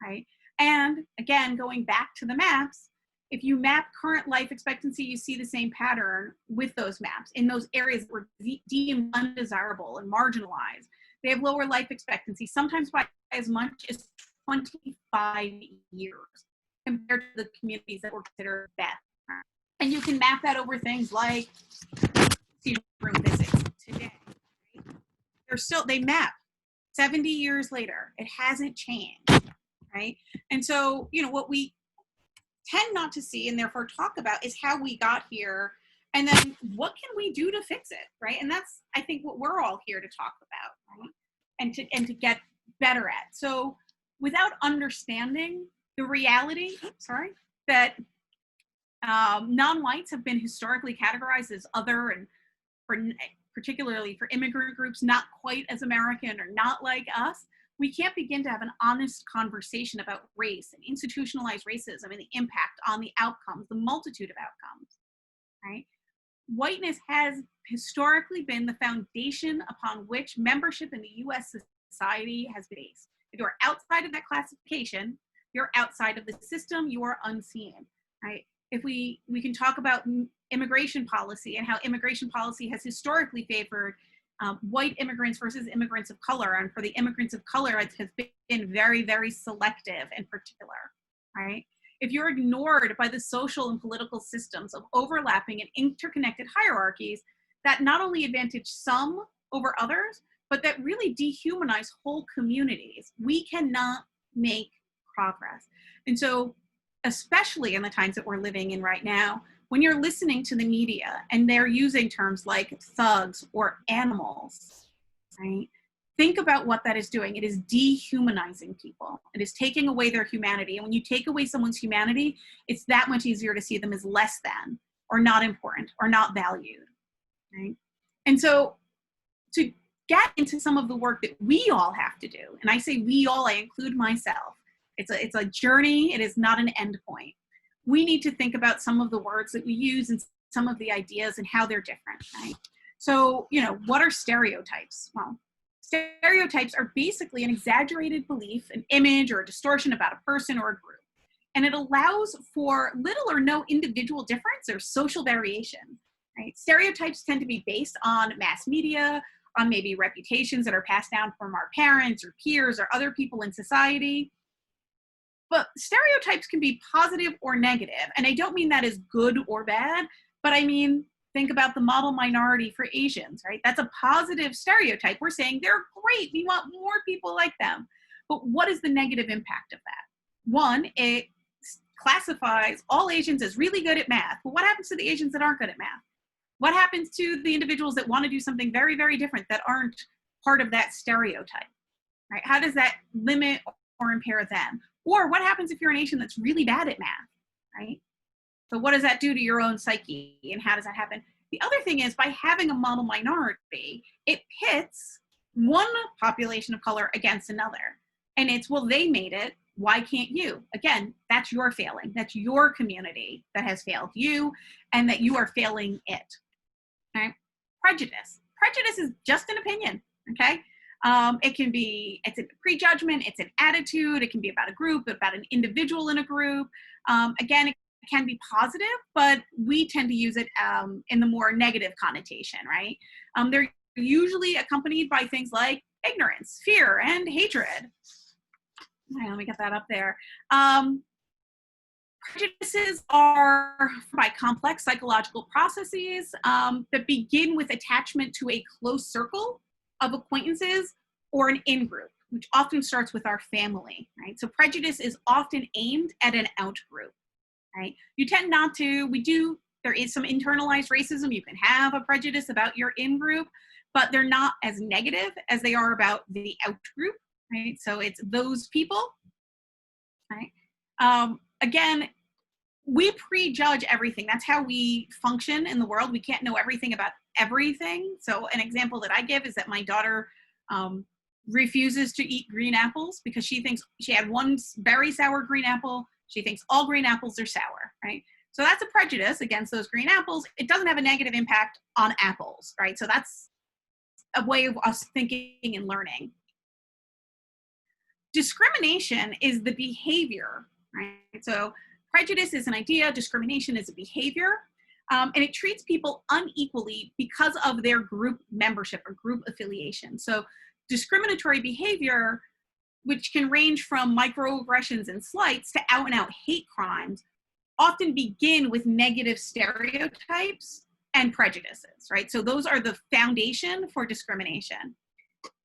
right? And again, going back to the maps, if you map current life expectancy, you see the same pattern with those maps. In those areas that were deemed undesirable and marginalized, they have lower life expectancy, sometimes by as much as 25 years compared to the communities that were considered best. And you can map that over things like room visits today. Right? They map 70 years later. It hasn't changed, right? And so, what we tend not to see and therefore talk about is how we got here and then what can we do to fix it, right? And that's, I think, what we're all here to talk about, right? And to get better at. So without understanding the reality, that non-whites have been historically categorized as other, and particularly for immigrant groups, not quite as American or not like us, we can't begin to have an honest conversation about race and institutionalized racism and the impact on the outcomes, the multitude of outcomes, right? Whiteness has historically been the foundation upon which membership in the US society has been based. If you're outside of that classification, you're outside of the system, you are unseen, right? If we can talk about immigration policy and how immigration policy has historically favored white immigrants versus immigrants of color. And for the immigrants of color, it has been very, very selective in particular, right? If you're ignored by the social and political systems of overlapping and interconnected hierarchies that not only advantage some over others, but that really dehumanize whole communities, we cannot make progress. And so, especially in the times that we're living in right now, when you're listening to the media and they're using terms like thugs or animals, right? Think about what that is doing. It is dehumanizing people. It is taking away their humanity. And when you take away someone's humanity, it's that much easier to see them as less than, or not important, or not valued, right? And so to get into some of the work that we all have to do, and I say we all, I include myself, it's a journey, it is not an end point. We need to think about some of the words that we use and some of the ideas and how they're different, right? So, what are stereotypes? Well, stereotypes are basically an exaggerated belief, an image, or a distortion about a person or a group. And it allows for little or no individual difference or social variation, right? Stereotypes tend to be based on mass media, on maybe reputations that are passed down from our parents or peers or other people in society. But stereotypes can be positive or negative. And I don't mean that as good or bad, but I mean, think about the model minority for Asians, right? That's a positive stereotype. We're saying they're great. We want more people like them. But what is the negative impact of that? One, it classifies all Asians as really good at math. Well, what happens to the Asians that aren't good at math? What happens to the individuals that want to do something very, very different that aren't part of that stereotype, right? How does that limit or impair them? Or what happens if you're a nation that's really bad at math, right? So what does that do to your own psyche, and how does that happen? The other thing is, by having a model minority, it pits one population of color against another. And it's, well, they made it, why can't you? Again, that's your failing. That's your community that has failed you, and that you are failing it. Okay? Prejudice. Prejudice is just an opinion, okay? It can be, it's a prejudgment, it's an attitude, it can be about a group, about an individual in a group. Again, it can be positive, but we tend to use it in the more negative connotation, right? They're usually accompanied by things like ignorance, fear, and hatred. Okay, let me get that up there. Prejudices are by complex psychological processes that begin with attachment to a close circle of acquaintances or an in-group, which often starts with our family, right? So prejudice is often aimed at an out-group, right? You tend not to, there is some internalized racism. You can have a prejudice about your in-group, but they're not as negative as they are about the out-group, right? So it's those people, right? Again, we prejudge everything. That's how we function in the world. We can't know everything about everything. So an example that I give is that my daughter refuses to eat green apples because she thinks she had one very sour green apple. She thinks all green apples are sour, right? So that's a prejudice against those green apples. It doesn't have a negative impact on apples, right? So that's a way of us thinking and learning. Discrimination is the behavior, right? So prejudice is an idea, discrimination is a behavior, and it treats people unequally because of their group membership or group affiliation. So discriminatory behavior, which can range from microaggressions and slights to out and out hate crimes, often begin with negative stereotypes and prejudices, right? So those are the foundation for discrimination.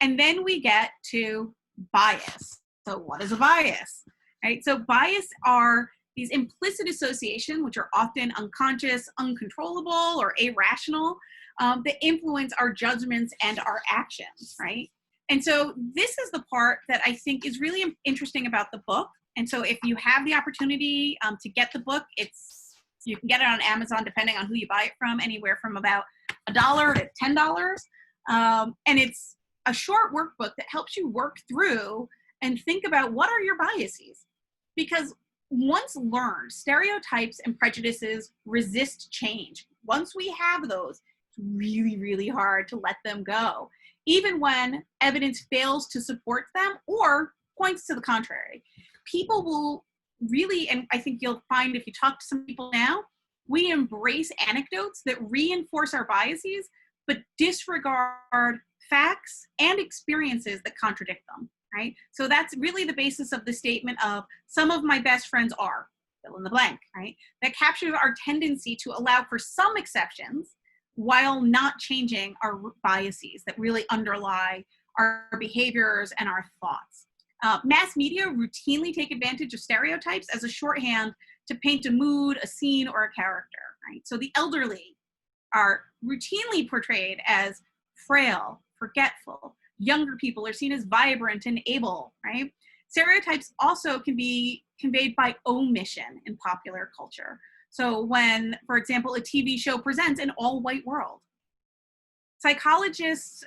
And then we get to bias. So what is a bias, right? So bias are these implicit association, which are often unconscious, uncontrollable, or irrational, that influence our judgments and our actions, right? And so this is the part that I think is really interesting about the book. And so if you have the opportunity to get the book, you can get it on Amazon, depending on who you buy it from, anywhere from about $1 to $10. And it's a short workbook that helps you work through and think about what are your biases. Because once learned, stereotypes and prejudices resist change. Once we have those, it's really, really hard to let them go, even when evidence fails to support them or points to the contrary. People will really, and I think you'll find if you talk to some people now, we embrace anecdotes that reinforce our biases, but disregard facts and experiences that contradict them. Right? So that's really the basis of the statement of some of my best friends are, fill in the blank, right? That captures our tendency to allow for some exceptions while not changing our biases that really underlie our behaviors and our thoughts. Mass media routinely take advantage of stereotypes as a shorthand to paint a mood, a scene, or a character, right? So the elderly are routinely portrayed as frail, forgetful. Younger people are seen as vibrant and able, right? Stereotypes also can be conveyed by omission in popular culture. So when, for example, a TV show presents an all-white world, psychologists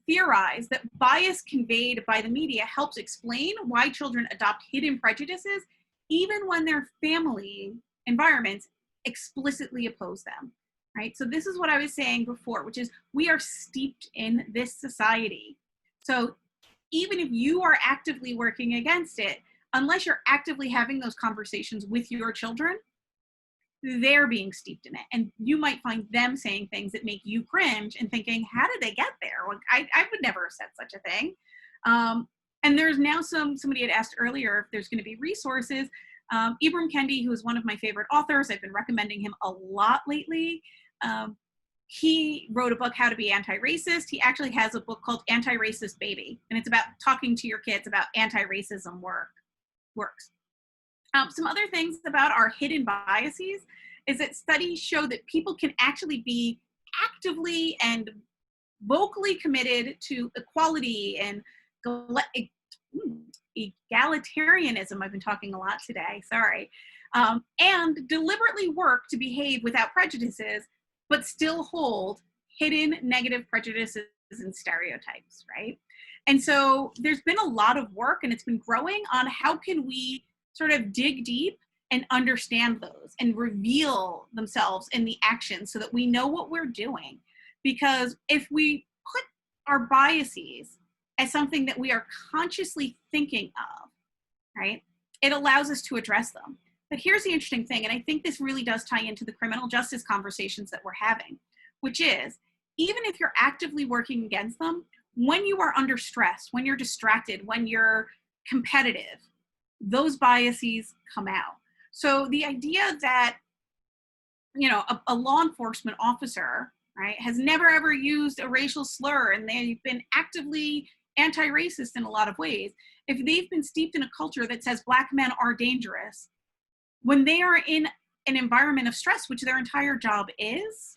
theorize that bias conveyed by the media helps explain why children adopt hidden prejudices even when their family environments explicitly oppose them. Right? So this is what I was saying before, which is we are steeped in this society. So even if you are actively working against it, unless you're actively having those conversations with your children, they're being steeped in it. And you might find them saying things that make you cringe and thinking, how did they get there? Well, I would never have said such a thing. And there's now somebody had asked earlier if there's going to be resources. Ibram Kendi, who is one of my favorite authors, I've been recommending him a lot lately. He wrote a book, How to Be Anti-Racist. He actually has a book called Anti-Racist Baby, and it's about talking to your kids about anti-racism works. Some other things about our hidden biases is that studies show that people can actually be actively and vocally committed to equality and egalitarianism. I've been talking a lot today, sorry. And deliberately work to behave without prejudices, but still hold hidden negative prejudices and stereotypes, right? And so there's been a lot of work, and it's been growing on how can we sort of dig deep and understand those and reveal themselves in the action so that we know what we're doing. Because if we put our biases as something that we are consciously thinking of, right, it allows us to address them. But here's the interesting thing, and I think this really does tie into the criminal justice conversations that we're having, which is, even if you're actively working against them, when you are under stress, when you're distracted, when you're competitive, those biases come out. So the idea that, you know, a law enforcement officer, right, has never ever used a racial slur and they've been actively anti-racist in a lot of ways, if they've been steeped in a culture that says Black men are dangerous, when they are in an environment of stress, which their entire job is,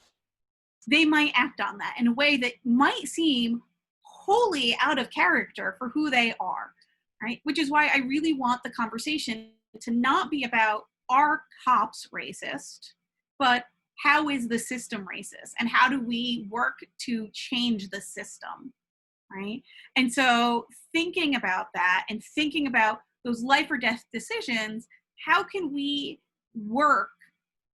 they might act on that in a way that might seem wholly out of character for who they are, right? Which is why I really want the conversation to not be about, are cops racist, but how is the system racist? And how do we work to change the system, right? And so thinking about that and thinking about those life or death decisions, how can we work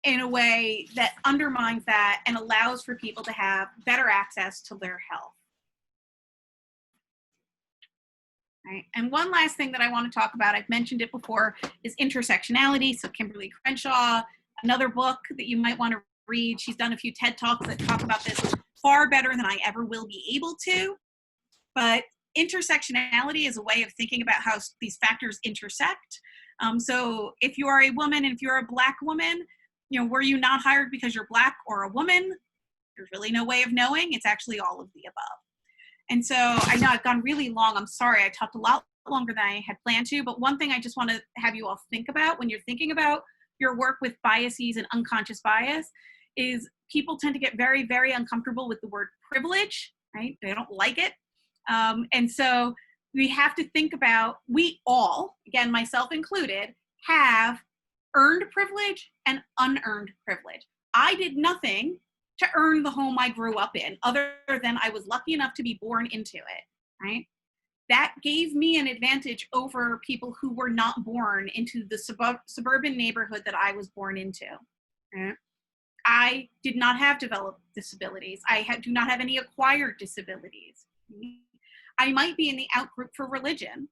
in a way that undermines that and allows for people to have better access to their health? Right. And one last thing that I want to talk about, I've mentioned it before, is intersectionality. So Kimberly Crenshaw, another book that you might want to read. She's done a few TED Talks that talk about this far better than I ever will be able to. But intersectionality is a way of thinking about how these factors intersect. So if you are a woman and if you're a Black woman, you know, were you not hired because you're Black or a woman? There's really no way of knowing. It's actually all of the above. And so I know I've gone really long. I'm sorry, I talked a lot longer than I had planned to, but one thing I just want to have you all think about when you're thinking about your work with biases and unconscious bias is people tend to get very, very uncomfortable with the word privilege, right? They don't like it. And so we have to think about, we all, again, myself included, have earned privilege and unearned privilege. I did nothing to earn the home I grew up in, other than I was lucky enough to be born into it, right? That gave me an advantage over people who were not born into the suburban neighborhood that I was born into, right? I did not have developed disabilities. I do not have any acquired disabilities. I might be in the out group for religion,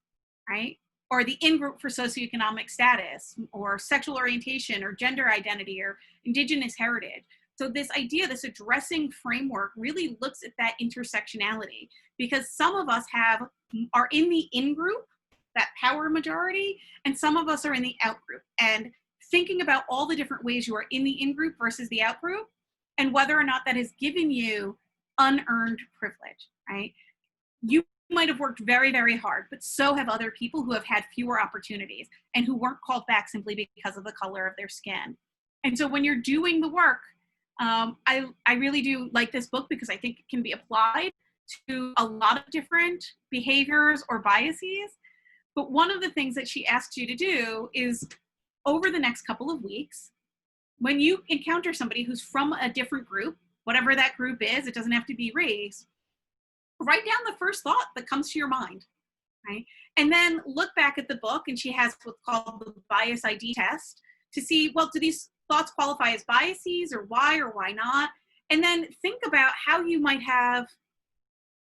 right? Or the in group for socioeconomic status, or sexual orientation, or gender identity, or indigenous heritage. So this idea, this addressing framework really looks at that intersectionality, because some of us are in the in group, that power majority, and some of us are in the out group. And thinking about all the different ways you are in the in group versus the out group, and whether or not that has given you unearned privilege, right? You might have worked very, very hard, but so have other people who have had fewer opportunities and who weren't called back simply because of the color of their skin. And so when you're doing the work, I really do like this book because I think it can be applied to a lot of different behaviors or biases. But one of the things that she asks you to do is, over the next couple of weeks, when you encounter somebody who's from a different group, whatever that group is, it doesn't have to be race, write down the first thought that comes to your mind, right? And then look back at the book, and she has what's called the bias ID test to see, well, do these thoughts qualify as biases, or why not? And then think about how you might have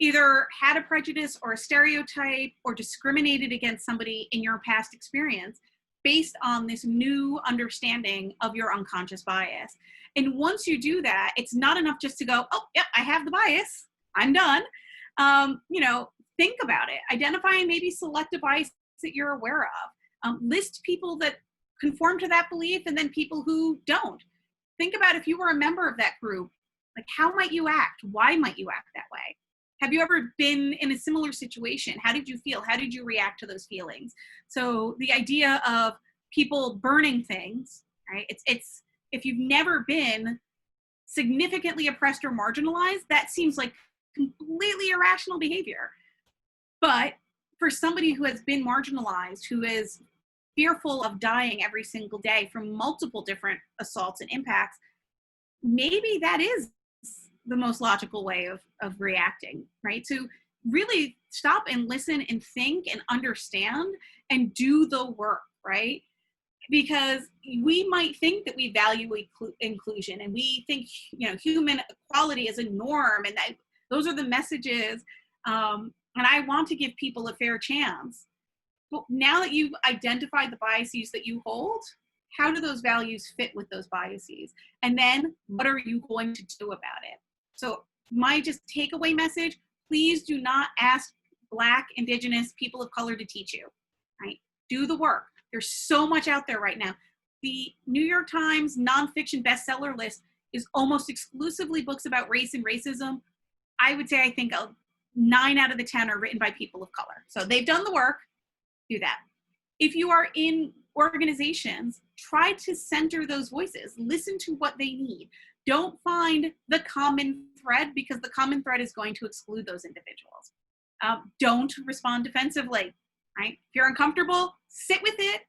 either had a prejudice or a stereotype or discriminated against somebody in your past experience based on this new understanding of your unconscious bias. And once you do that, it's not enough just to go, oh, yep, I have the bias, I'm done. Think about it. Identify and maybe select a bias that you're aware of. List people that conform to that belief and then people who don't. Think about, if you were a member of that group, like, how might you act? Why might you act that way? Have you ever been in a similar situation? How did you feel? How did you react to those feelings? So the idea of people burning things, right? It's if you've never been significantly oppressed or marginalized, that seems like completely irrational behavior. But for somebody who has been marginalized, who is fearful of dying every single day from multiple different assaults and impacts, maybe that is the most logical way of reacting, right? To really stop and listen and think and understand and do the work, right? Because we might think that we value inclusion, and we think, human equality is a norm, and that those are the messages. And I want to give people a fair chance. But now that you've identified the biases that you hold, how do those values fit with those biases? And then what are you going to do about it? So my just takeaway message, please do not ask Black, Indigenous, people of color to teach you, right? Do the work. There's so much out there right now. The New York Times nonfiction bestseller list is almost exclusively books about race and racism. I would say I think 9 out of the 10 are written by people of color. So they've done the work, do that. If you are in organizations, try to center those voices. Listen to what they need. Don't find the common thread, because the common thread is going to exclude those individuals. Don't respond defensively, right? If you're uncomfortable, sit with it.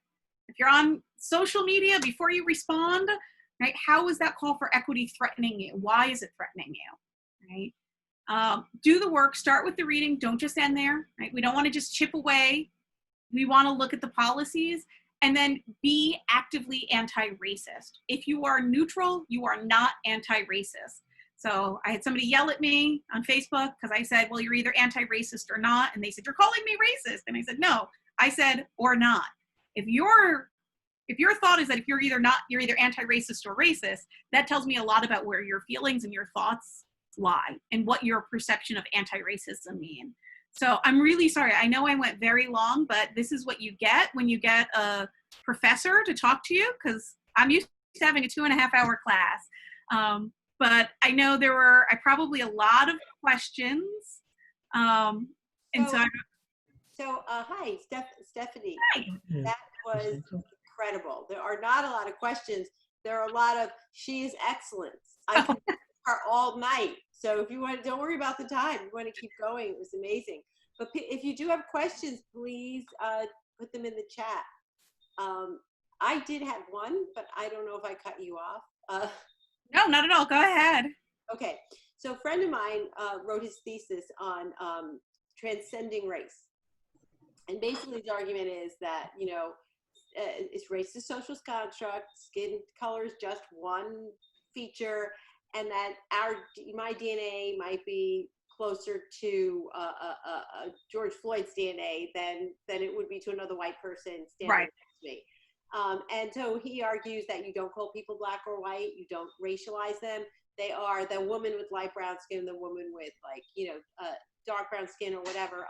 If you're on social media, before you respond, right? How is that call for equity threatening you? Why is it threatening you, right? Do the work, start with the reading, don't just end there, right? We don't want to just chip away. We want to look at the policies, and then be actively anti-racist. If you are neutral, you are not anti-racist. So I had somebody yell at me on Facebook because I said, well, you're either anti-racist or not. And they said, you're calling me racist. And I said, no, I said, or not. If your thought is that if you're either anti-racist or racist, that tells me a lot about where your feelings and your thoughts lie and what your perception of anti-racism mean. So I'm really sorry. I know I went very long, but this is what you get when you get a professor to talk to you, because I'm used to having a 2.5-hour class. But I know there were probably a lot of questions. Hi, Stephanie. Hi. That was incredible. There are not a lot of questions. There are a lot of, she is excellent. I could her all night. So if you want, don't worry about the time. You want to keep going. It was amazing. But if you do have questions, please put them in the chat. I did have one, but I don't know if I cut you off. No, not at all. Go ahead. Okay. So a friend of mine wrote his thesis on transcending race. And basically his argument is that, it's race is social construct, skin color is just one feature, and that my DNA might be closer to George Floyd's DNA than it would be to another white person standing next to me. And so he argues that you don't call people Black or white, you don't racialize them. They are the woman with light brown skin, the woman with dark brown skin or whatever.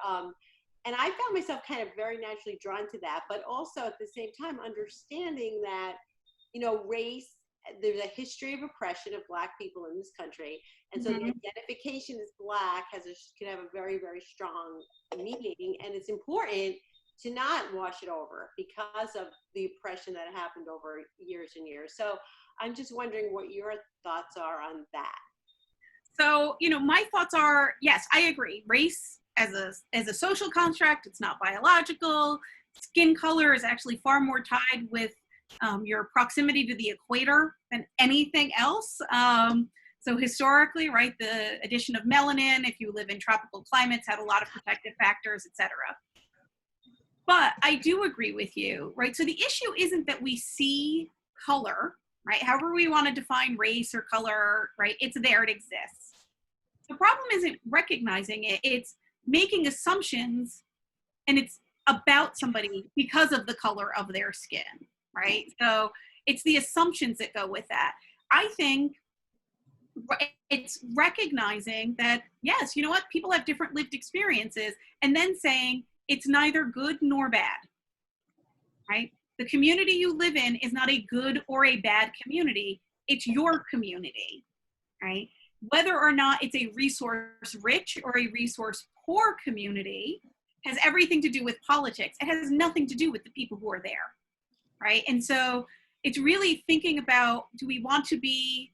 And I found myself kind of very naturally drawn to that, but also at the same time understanding that, race, there's a history of oppression of Black people in this country. And so the identification as Black can have a very, very strong meaning. And it's important to not wash it over because of the oppression that happened over years and years. So I'm just wondering what your thoughts are on that. So, my thoughts are, yes, I agree. Race as a social construct, it's not biological. Skin color is actually far more tied with your proximity to the equator than anything else. So historically, right, the addition of melanin, if you live in tropical climates, had a lot of protective factors, et cetera. But I do agree with you, right? So the issue isn't that we see color, right? However we want to define race or color, right? It's there, it exists. The problem isn't recognizing it, it's making assumptions, and it's about somebody because of the color of their skin, right? So it's the assumptions that go with that. I think it's recognizing that, yes, you know what, people have different lived experiences, and then saying it's neither good nor bad, right? The community you live in is not a good or a bad community. It's your community, right? Whether or not it's a resource rich or a resource poor community has everything to do with politics. It has nothing to do with the people who are there, right? And so it's really thinking about, do we want to be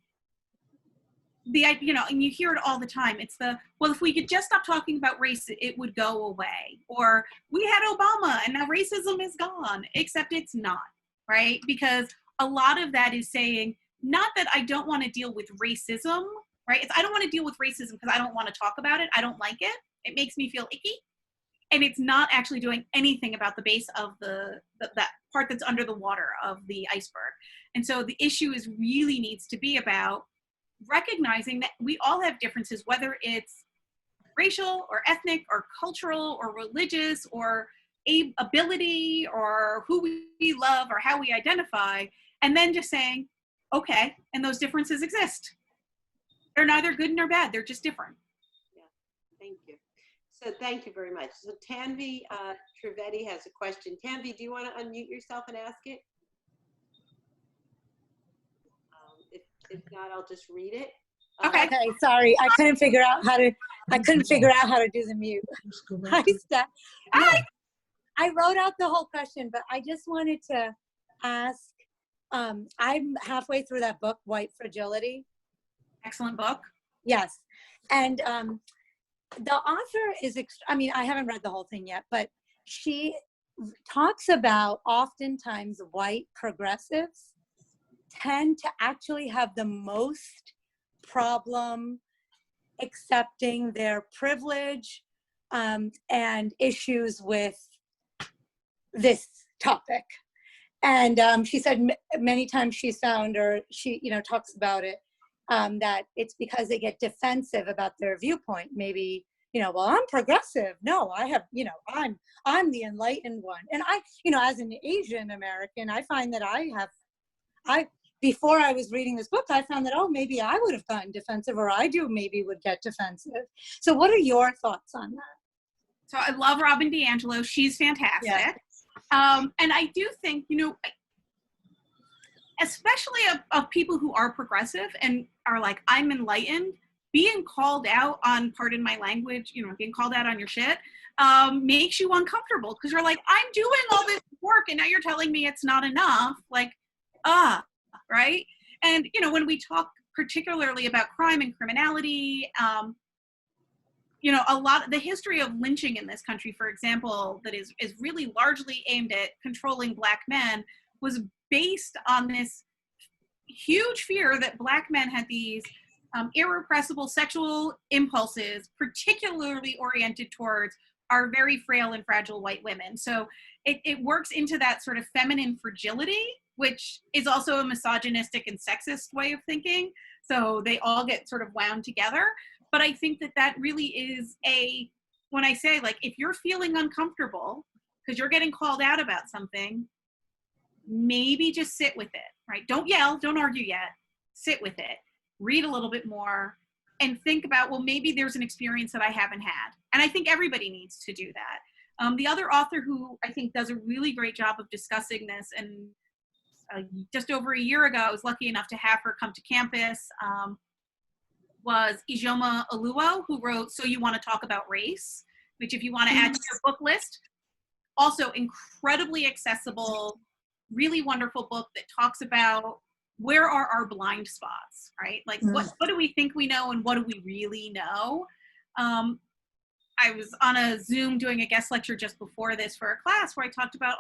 and you hear it all the time. It's well, if we could just stop talking about race, it would go away. Or we had Obama and now racism is gone, except it's not, right? Because a lot of that is saying, not that I don't want to deal with racism, right? I don't want to deal with racism because I don't want to talk about it. I don't like it. It makes me feel icky. And it's not actually doing anything about the base of that part that's under the water of the iceberg. And so the issue really needs to be about recognizing that we all have differences, whether it's racial or ethnic or cultural or religious or ability or who we love or how we identify, and then just saying, okay, and those differences exist. They're neither good nor bad, they're just different. Yeah, thank you. So thank you very much. So Tanvi Trivedi has a question. Tanvi, do you want to unmute yourself and ask it? If not, I'll just read it. Okay. Okay, sorry. I couldn't figure out how to do the mute. Hi, Steph. Hi. I wrote out the whole question, but I just wanted to ask, I'm halfway through that book, White Fragility. Excellent book. Yes. And the author is, I haven't read the whole thing yet, but she talks about oftentimes white progressives tend to actually have the most problem accepting their privilege and issues with this topic. And she said many times she's found, or she, talks about it, that it's because they get defensive about their viewpoint. Maybe, well, I'm progressive. No, I have, I'm the enlightened one. And I, as an Asian American, I find that before I was reading this book, I found that, maybe I would have gotten defensive, or maybe would get defensive. So what are your thoughts on that? So I love Robin DiAngelo. She's fantastic. Yeah. And I do think, especially of people who are progressive and are like, I'm enlightened, being called out on, pardon my language, being called out on your shit, makes you uncomfortable, because you're like, I'm doing all this work and now you're telling me it's not enough. Like, right? And, when we talk particularly about crime and criminality, a lot of the history of lynching in this country, for example, that is really largely aimed at controlling Black men, was based on this huge fear that Black men had these irrepressible sexual impulses, particularly oriented towards our very frail and fragile white women. So it works into that sort of feminine fragility, which is also a misogynistic and sexist way of thinking. So they all get sort of wound together. But I think that really is when I say, like, if you're feeling uncomfortable because you're getting called out about something, maybe just sit with it, right? Don't yell, don't argue yet, sit with it, read a little bit more, and think about, well, maybe there's an experience that I haven't had. And I think everybody needs to do that. The other author who I think does a really great job of discussing this, and just over a year ago, I was lucky enough to have her come to campus, was Ijoma Oluo, who wrote So You Want to Talk About Race, which, if you want to add to your book list, also incredibly accessible, really wonderful book that talks about where are our blind spots, right? Like, what do we think we know and what do we really know? I was on a Zoom doing a guest lecture just before this for a class where I talked about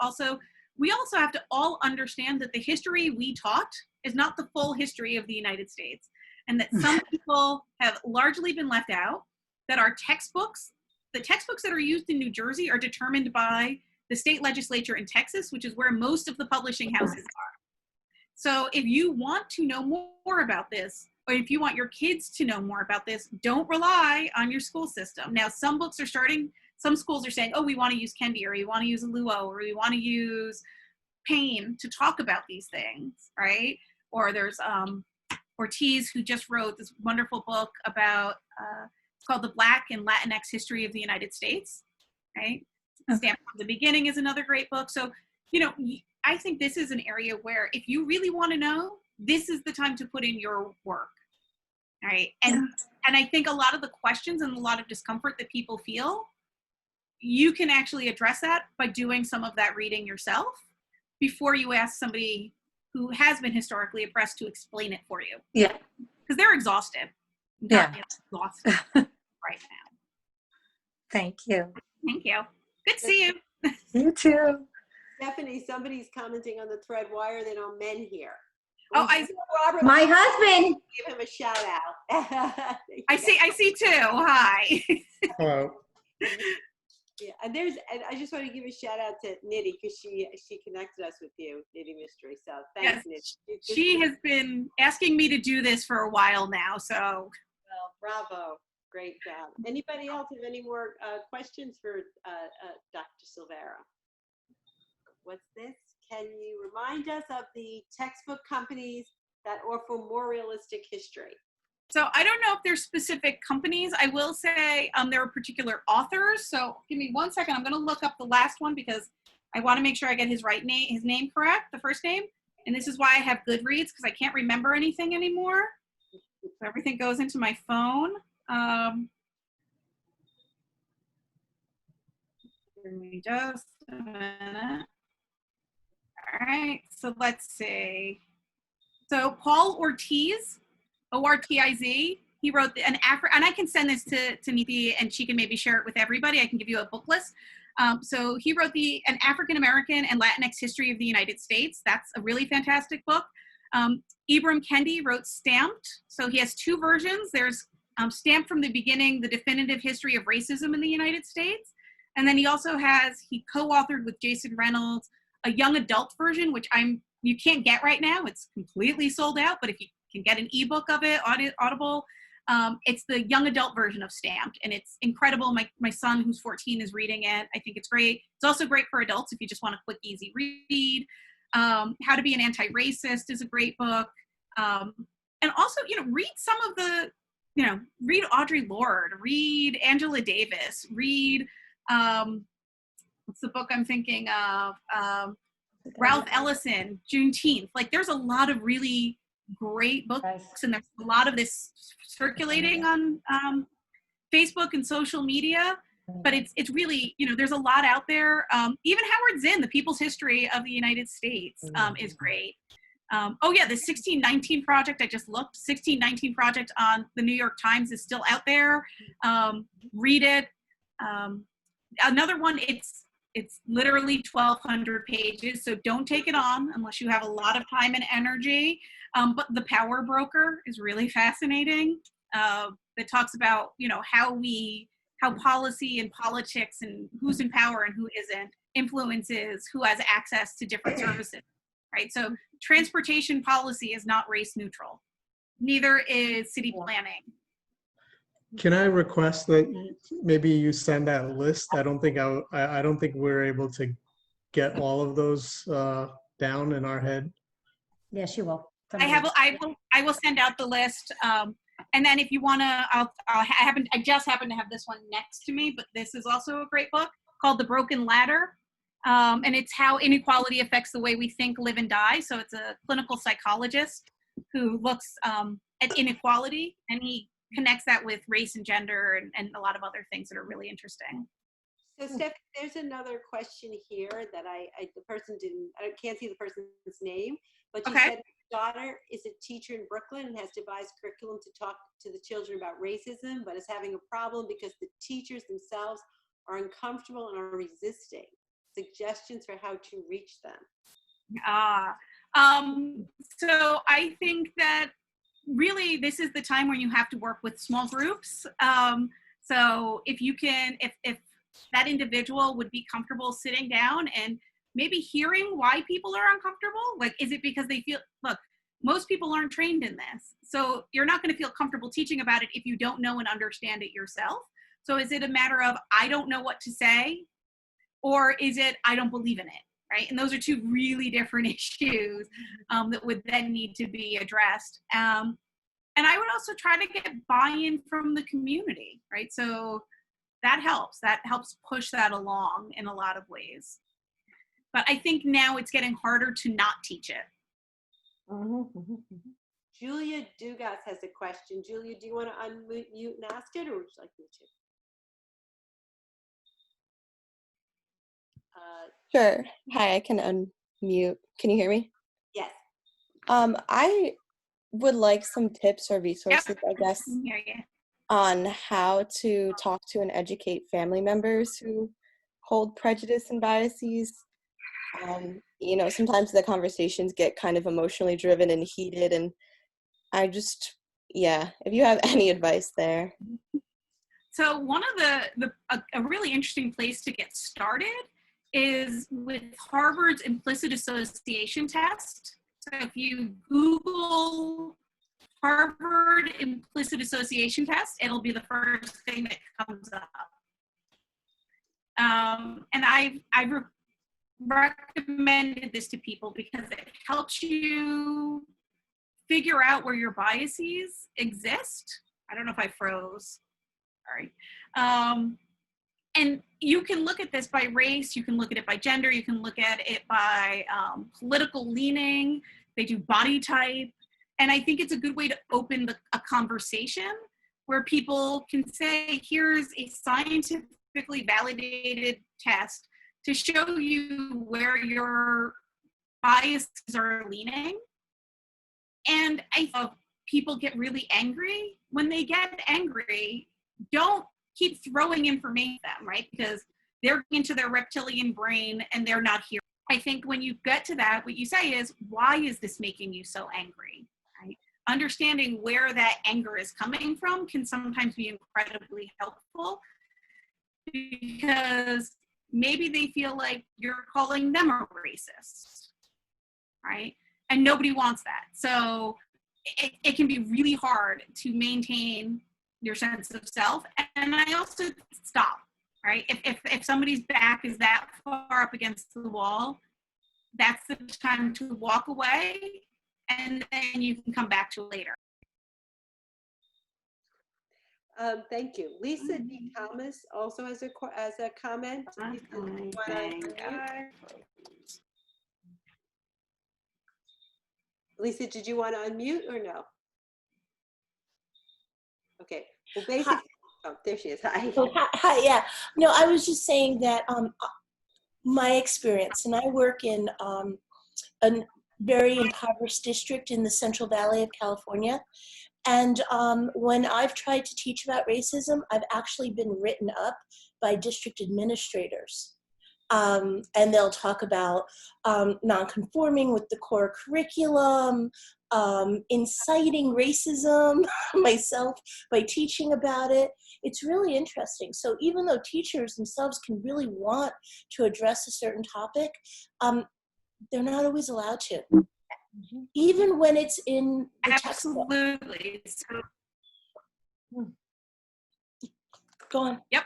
we also have to all understand that the history we taught is not the full history of the United States, and that some people have largely been left out, that our textbooks, the textbooks that are used in New Jersey, are determined by the state legislature in Texas, which is where most of the publishing houses are. So if you want to know more about this, or if you want your kids to know more about this, don't rely on your school system. Now, some schools are saying, we want to use Kendi, or we want to use Aluo, or we want to use Payne to talk about these things, right? Or there's Ortiz, who just wrote this wonderful book about, it's called The Black and Latinx History of the United States, right? Stamped from the Beginning is another great book. So, I think this is an area where if you really want to know, this is the time to put in your work, right? And I think a lot of the questions and a lot of discomfort that people feel, you can actually address that by doing some of that reading yourself before you ask somebody who has been historically oppressed to explain it for you. Yeah. Because they're exhausted. Yeah. exhausted right now. Thank you. Thank you. Good to see you. You too. Stephanie, somebody's commenting on the thread. Why are there no men here? Oh, Robert, My husband. give him a shout out. I see two. Hi. Hello. Yeah, and I just want to give a shout out to Nitty because she connected us with you, Nitty Mystery. So thanks, Yes, Nitty. she has been asking me to do this for a while now, so. Well, bravo. Great job. Anybody else have any more questions for Dr. Silvera? What's this? Can you remind us of the textbook companies that offer more realistic history? So I don't know if there's specific companies. I will say there are particular authors. So give me 1 second. I'm going to look up the last one because I want to make sure I get his name correct, the first name. And this is why I have Goodreads because I can't remember anything anymore. So everything goes into my phone. Give me just a minute. All right. So let's see. So Paul Ortiz. Ortiz. He wrote and I can send this to Neethi and she can maybe share it with everybody. I can give you a book list. So he wrote an African American and Latinx history of the United States. That's a really fantastic book. Ibram Kendi wrote Stamped. So he has two versions. There's Stamped from the Beginning, the definitive history of racism in the United States. And then he co-authored with Jason Reynolds, a young adult version, which you can't get right now. It's completely sold out, but if you can get an ebook of it, Audible. It's the young adult version of Stamped, and it's incredible. My son, who's 14, is reading it. I think it's great. It's also great for adults if you just want a quick, easy read. How to Be an Anti-Racist is a great book. And also, read some of the, read Audre Lorde, read Angela Davis, read, what's the book I'm thinking of? Ralph Ellison, Juneteenth. Like, there's a lot of really great books, and there's a lot of this circulating on Facebook and social media. But it's really, there's a lot out there. Even Howard Zinn, The People's History of the United States, is great. The 1619 Project, I just looked. 1619 Project on the New York Times is still out there. Read it. Another one, it's literally 1,200 pages, so don't take it on unless you have a lot of time and energy. But The Power Broker is really fascinating. It talks about, how policy and politics and who's in power and who isn't influences who has access to different services, right? So transportation policy is not race neutral. Neither is city planning. Can I request that maybe you send that list? I don't think we're able to get all of those down in our head. Yes, you will. I will send out the list. And then if you want to, I just happen to have this one next to me, but this is also a great book called The Broken Ladder. And it's how inequality affects the way we think, live, and die. So it's a clinical psychologist who looks at inequality, and he connects that with race and gender and a lot of other things that are really interesting. So Steph, there's another question here that I can't see the person's name, but she said her daughter is a teacher in Brooklyn and has devised curriculum to talk to the children about racism, but is having a problem because the teachers themselves are uncomfortable and are resisting. Suggestions for how to reach them. So I think that really this is the time when you have to work with small groups. So if you can, if that individual would be comfortable sitting down and maybe hearing why people are uncomfortable, like, is it because they feel, look, most people aren't trained in this. So you're not going to feel comfortable teaching about it if you don't know and understand it yourself. So is it a matter of, I don't know what to say, or is it, I don't believe in it, right? And those are two really different issues that would then need to be addressed. And I would also try to get buy-in from the community, right? So that helps push that along in a lot of ways. But I think now it's getting harder to not teach it. Julia Dugas has a question. Julia, do you want to unmute and ask it, or would you like me to? Sure. Hi, I can unmute. Can you hear me? Yes. I would like some tips or resources, I guess, Yeah, yeah. on how to talk to and educate family members who hold prejudice and biases. Sometimes the conversations get kind of emotionally driven and heated, and if you have any advice there. So one of a really interesting place to get started is with Harvard's implicit association test. So if you Google Harvard implicit association test, it'll be the first thing that comes up. And I've recommended this to people because it helps you figure out where your biases exist. I don't know if I froze. Sorry. And you can look at this by race, you can look at it by gender, you can look at it by political leaning, they do body type. And I think it's a good way to open a conversation where people can say, here's a scientifically validated test to show you where your biases are leaning. And I think people get really angry. When they get angry, don't keep throwing information at them, right? Because they're into their reptilian brain and they're not here. I think when you get to that, what you say is, why is this making you so angry, right? Understanding where that anger is coming from can sometimes be incredibly helpful, because maybe they feel like you're calling them a racist, right? And nobody wants that. So it can be really hard to maintain your sense of self. And I also stop, right? If somebody's back is that far up against the wall, that's the time to walk away, and then you can come back to it later. Thank you. Lisa D. Thomas also has a comment. Lisa, did you want to unmute or no? Okay. Well, basically, oh, there she is. Hi. Oh, hi, yeah. No, I was just saying that my experience, and I work in a very impoverished district in the Central Valley of California. And when I've tried to teach about racism, I've actually been written up by district administrators. And they'll talk about non-conforming with the core curriculum, inciting racism myself by teaching about it. It's really interesting. So even though teachers themselves can really want to address a certain topic, they're not always allowed to. Even when it's in the textbook. Absolutely. Go on. Yep.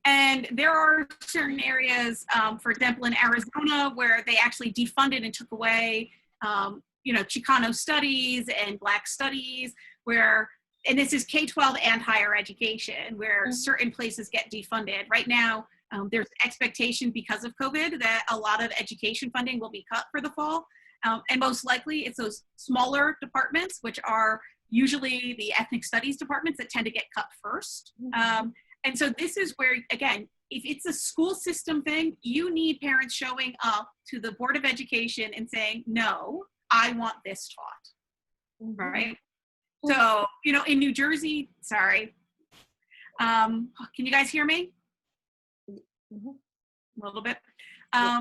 And there are certain areas, for example, in Arizona, where they actually defunded and took away, Chicano studies and Black studies, and this is K-12 and higher education, where certain places get defunded. Right now, there's expectation because of COVID that a lot of education funding will be cut for the fall. And most likely it's those smaller departments, which are usually the ethnic studies departments, that tend to get cut first. And so this is where, again, if it's a school system thing, you need parents showing up to the Board of Education and saying, no, I want this taught, right? So, in New Jersey, sorry, can you guys hear me? A little bit.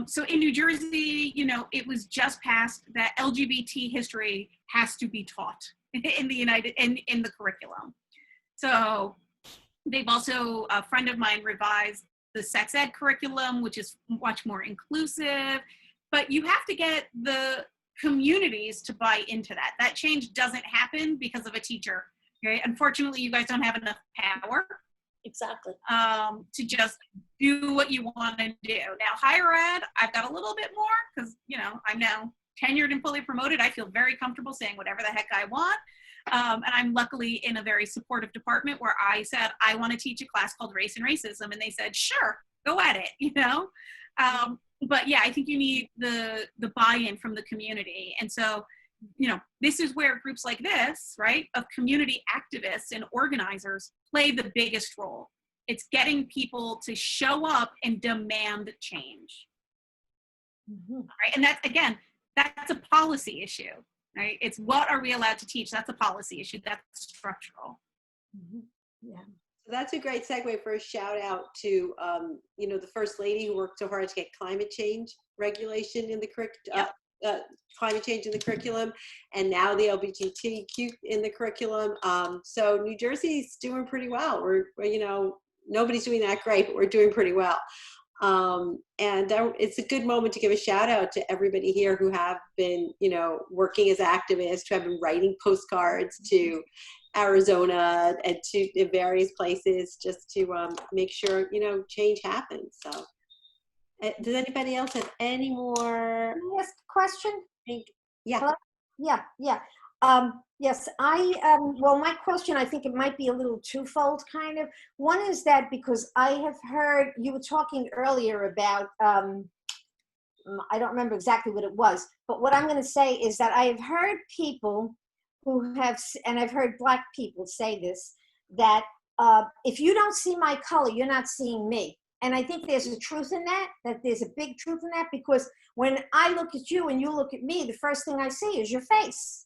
So in New Jersey, it was just passed that LGBT history has to be taught in the curriculum. So they've also, a friend of mine revised the sex ed curriculum, which is much more inclusive, but you have to get the communities to buy into that. That change doesn't happen because of a teacher, right? Unfortunately, you guys don't have enough power. Exactly. To just do what you want to do. Now, higher ed, I've got a little bit more because, I'm now tenured and fully promoted. I feel very comfortable saying whatever the heck I want. And I'm luckily in a very supportive department where I said, I want to teach a class called Race and Racism. And they said, sure, go at it, But yeah, I think you need the buy-in from the community. And so, this is where groups like this, right, of community activists and organizers play the biggest role. It's getting people to show up and demand change. Right? And that's a policy issue. right? It's what are we allowed to teach? That's a policy issue. That's structural. Yeah. So that's a great segue for a shout out to, the First Lady who worked so hard to get climate change regulation in the climate change in the curriculum, and now the LGBTQ in the curriculum. So New Jersey's doing pretty well. We're nobody's doing that great, but we're doing pretty well. It's a good moment to give a shout out to everybody here who have been, working as activists, who have been writing postcards to Arizona and to various places just to make sure, change happens. So does anybody else have any more? Yes, question? Yeah. Hello? Yeah. Yes, well, my question, I think it might be a little twofold kind of. One is that because I have heard, you were talking earlier about, I don't remember exactly what it was, but what I'm going to say is that I have heard people who have, and I've heard Black people say this, that if you don't see my color, you're not seeing me. And I think there's a truth in that there's a big truth in that, because when I look at you and you look at me, the first thing I see is your face,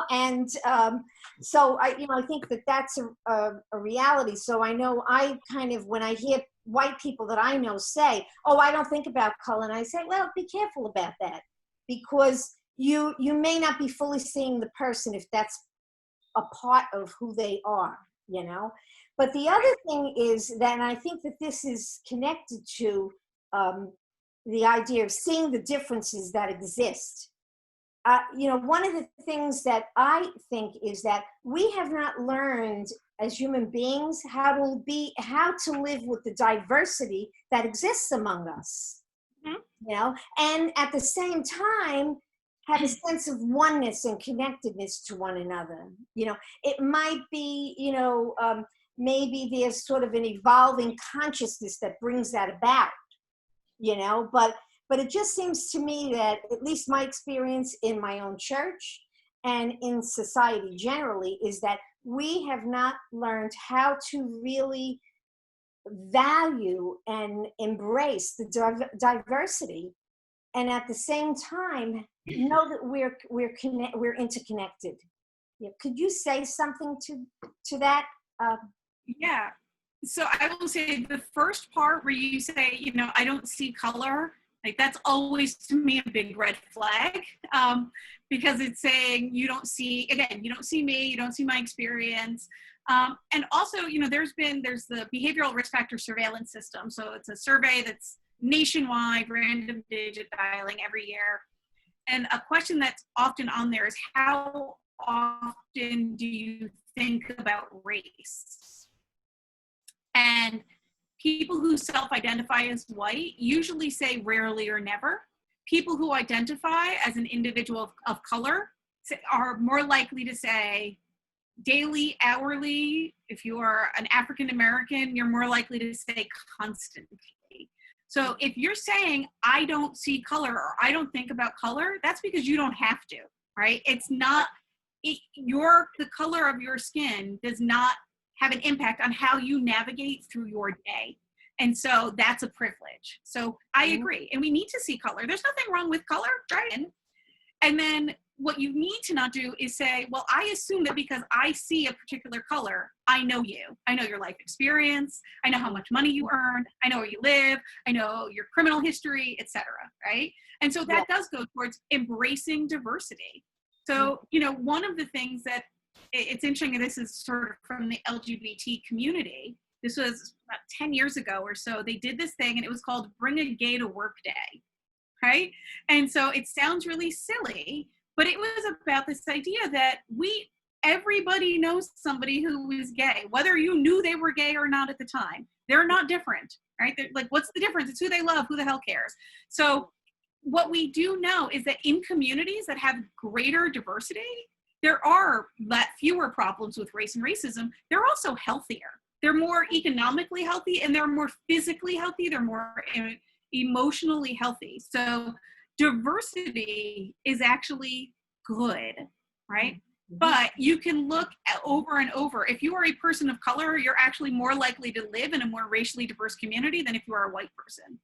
and so I think that that's a reality. So I know when I hear white people that I know say, oh, I don't think about color, and I say, well, be careful about that, because you may not be fully seeing the person if that's a part of who they are, But the other thing is that, and I think that this is connected to the idea of seeing the differences that exist. One of the things that I think is that we have not learned as human beings how to live with the diversity that exists among us, and at the same time, have a sense of oneness and connectedness to one another. It might be, maybe there's sort of an evolving consciousness that brings that about, but it just seems to me that, at least my experience in my own church and in society generally, is that we have not learned how to really value and embrace the diversity, and at the same time know that we're interconnected. Could you say something to that? Yeah. So I will say the first part where you say, I don't see color, like that's always to me a big red flag, because it's saying you don't see me, you don't see my experience. And also, there's the behavioral risk factor surveillance system. So it's a survey that's nationwide, random digit dialing every year. And a question that's often on there is, how often do you think about race? And people who self-identify as white usually say rarely or never. People who identify as an individual of color are more likely to say daily, hourly. If you are an African American, you're more likely to say constantly. So if you're saying, I don't see color or I don't think about color, that's because you don't have to, right? It's not, the color of your skin does not have an impact on how you navigate through your day. And so that's a privilege. So I agree. And we need to see color. There's nothing wrong with color, right? And then what you need to not do is say, well, I assume that because I see a particular color, I know you. I know your life experience. I know how much money you earn. I know where you live. I know your criminal history, etc. Right? And so that does go towards embracing diversity. So, one of the things that it's interesting, and this is sort of from the LGBT community, this was about 10 years ago or so, they did this thing and it was called Bring a Gay to Work Day, right? And so it sounds really silly, but it was about this idea that everybody knows somebody who is gay, whether you knew they were gay or not at the time. They're not different, right? They're like, what's the difference? It's who they love, who the hell cares? So what we do know is that in communities that have greater diversity, there are fewer problems with race and racism. They're also healthier. They're more economically healthy, and they're more physically healthy. They're more emotionally healthy. So diversity is actually good, right? But you can look over and over. If you are a person of color, you're actually more likely to live in a more racially diverse community than if you are a white person.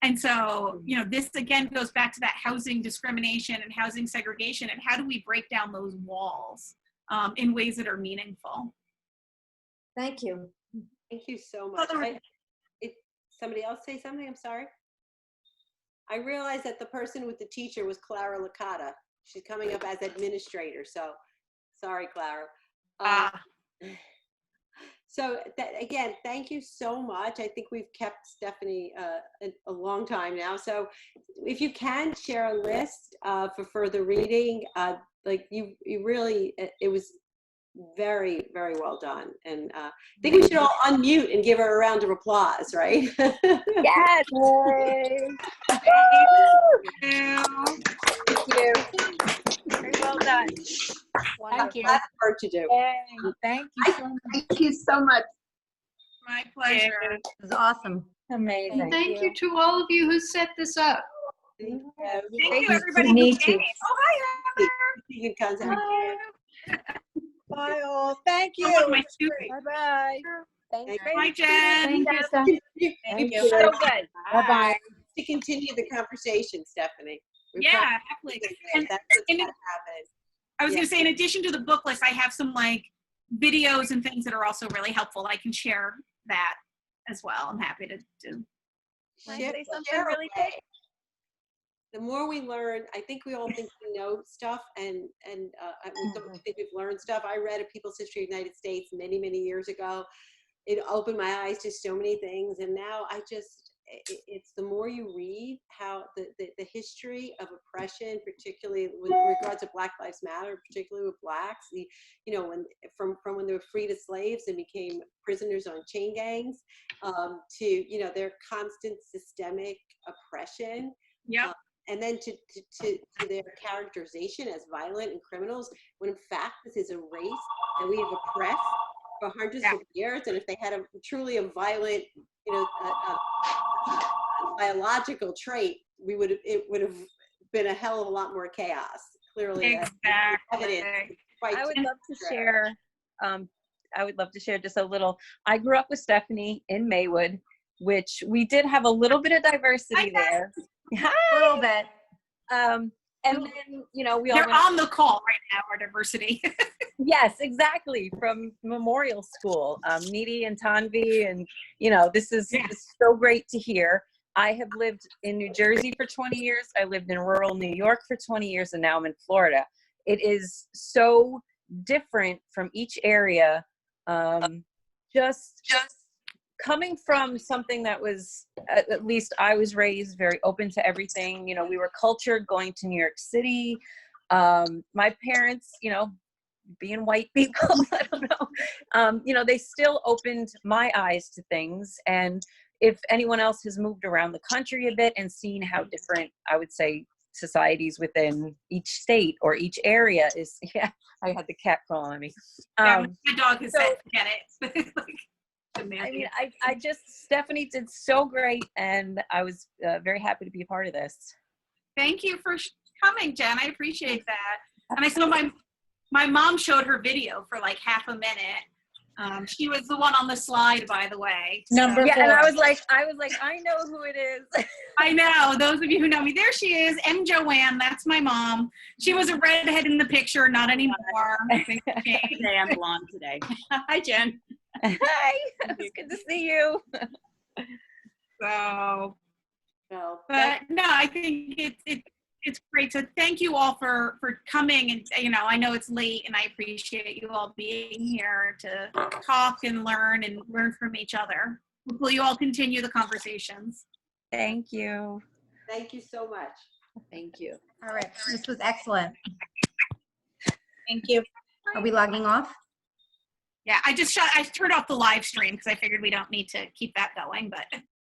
And so, you know, this again goes back to that housing discrimination and housing segregation, and how do we break down those walls in ways that are meaningful? Thank you. Thank you so much. Somebody else say something? I'm sorry. I realized that the person with the teacher was Clara Licata. She's coming up as administrator, so sorry, Clara. So again, thank you so much. I think we've kept Stephanie a long time now. So if you can share a list for further reading, like you really, it was very, very well done. And I think we should all unmute and give her a round of applause, right? Yes. Thank you. Very well done. Thank you. That's work to do. Yay. Thank you so much. Thank you so much. My pleasure. It was awesome. Amazing. Thank you to all of you who set this up. Thank Thank you, everybody. need who to. came. Oh, hi, Heather. you. Contact. Bye all. Thank you. Oh, my student. Bye-bye. Thank you. Hi, Jen. Thank you, Steph. Thank So good. Bye-bye. To continue the conversation, Stephanie. We Yeah, probably- definitely. That's what's and gotta happen. I was Yeah. going to say, in addition to the book list, I have some like videos and things that are also really helpful. I can share that as well. I'm happy to do. Can I Share- say something share really away. quick? The more we learn, I think we all think we know stuff, and we don't think we've learned stuff. I read A People's History of the United States many, many years ago. It opened my eyes to so many things, and now it's the more you read how the history of oppression, particularly with regards to Black Lives Matter, particularly with Blacks, when when they were freed as slaves and became prisoners on chain gangs, to their constant systemic oppression. Yep. And then to their characterization as violent and criminals, when in fact this is a race that we have oppressed for hundreds of years. And if they had truly a violent, biological trait, it would have been a hell of a lot more chaos. Clearly, Exactly. I would love to share. I would love to share just a little. I grew up with Stephanie in Maywood, which we did have a little bit of diversity there. A little bit. And then, we all They're went on the call right now, our diversity. Yes, exactly. From Memorial School, Needy and Tanvi, and this is so great to hear. I have lived in New Jersey for 20 years. I lived in rural New York for 20 years, and now I'm in Florida. It is so different from each area. Just coming from something that was, at least I was raised very open to everything. We were cultured going to New York City. My parents, being white people, I don't know, they still opened my eyes to things. And if anyone else has moved around the country a bit and seen how different, I would say, societies within each state or each area is, I had the cat crawl on me. My dog has said, forget it. I mean, I just, Stephanie did so great, and I was very happy to be a part of this. Thank you for coming, Jen. I appreciate that. And I saw my mom showed her video for like half a minute. She was the one on the slide, by the way. Number 4. And I was like, I know who it is. I know. Those of you who know me, there she is, M. Joanne. That's my mom. She was a redhead in the picture, not anymore. Today I'm blonde today. Hi, Jen. Hi. It's good to see you. But no, I think it's great. So thank you all for coming, and I know it's late, and I appreciate you all being here to talk and learn from each other. Hopefully you all continue the conversations. Thank you. Thank you so much. Thank you. All right. This was excellent. Thank you. Are we logging off? Yeah, I turned off the live stream because I figured we don't need to keep that going, but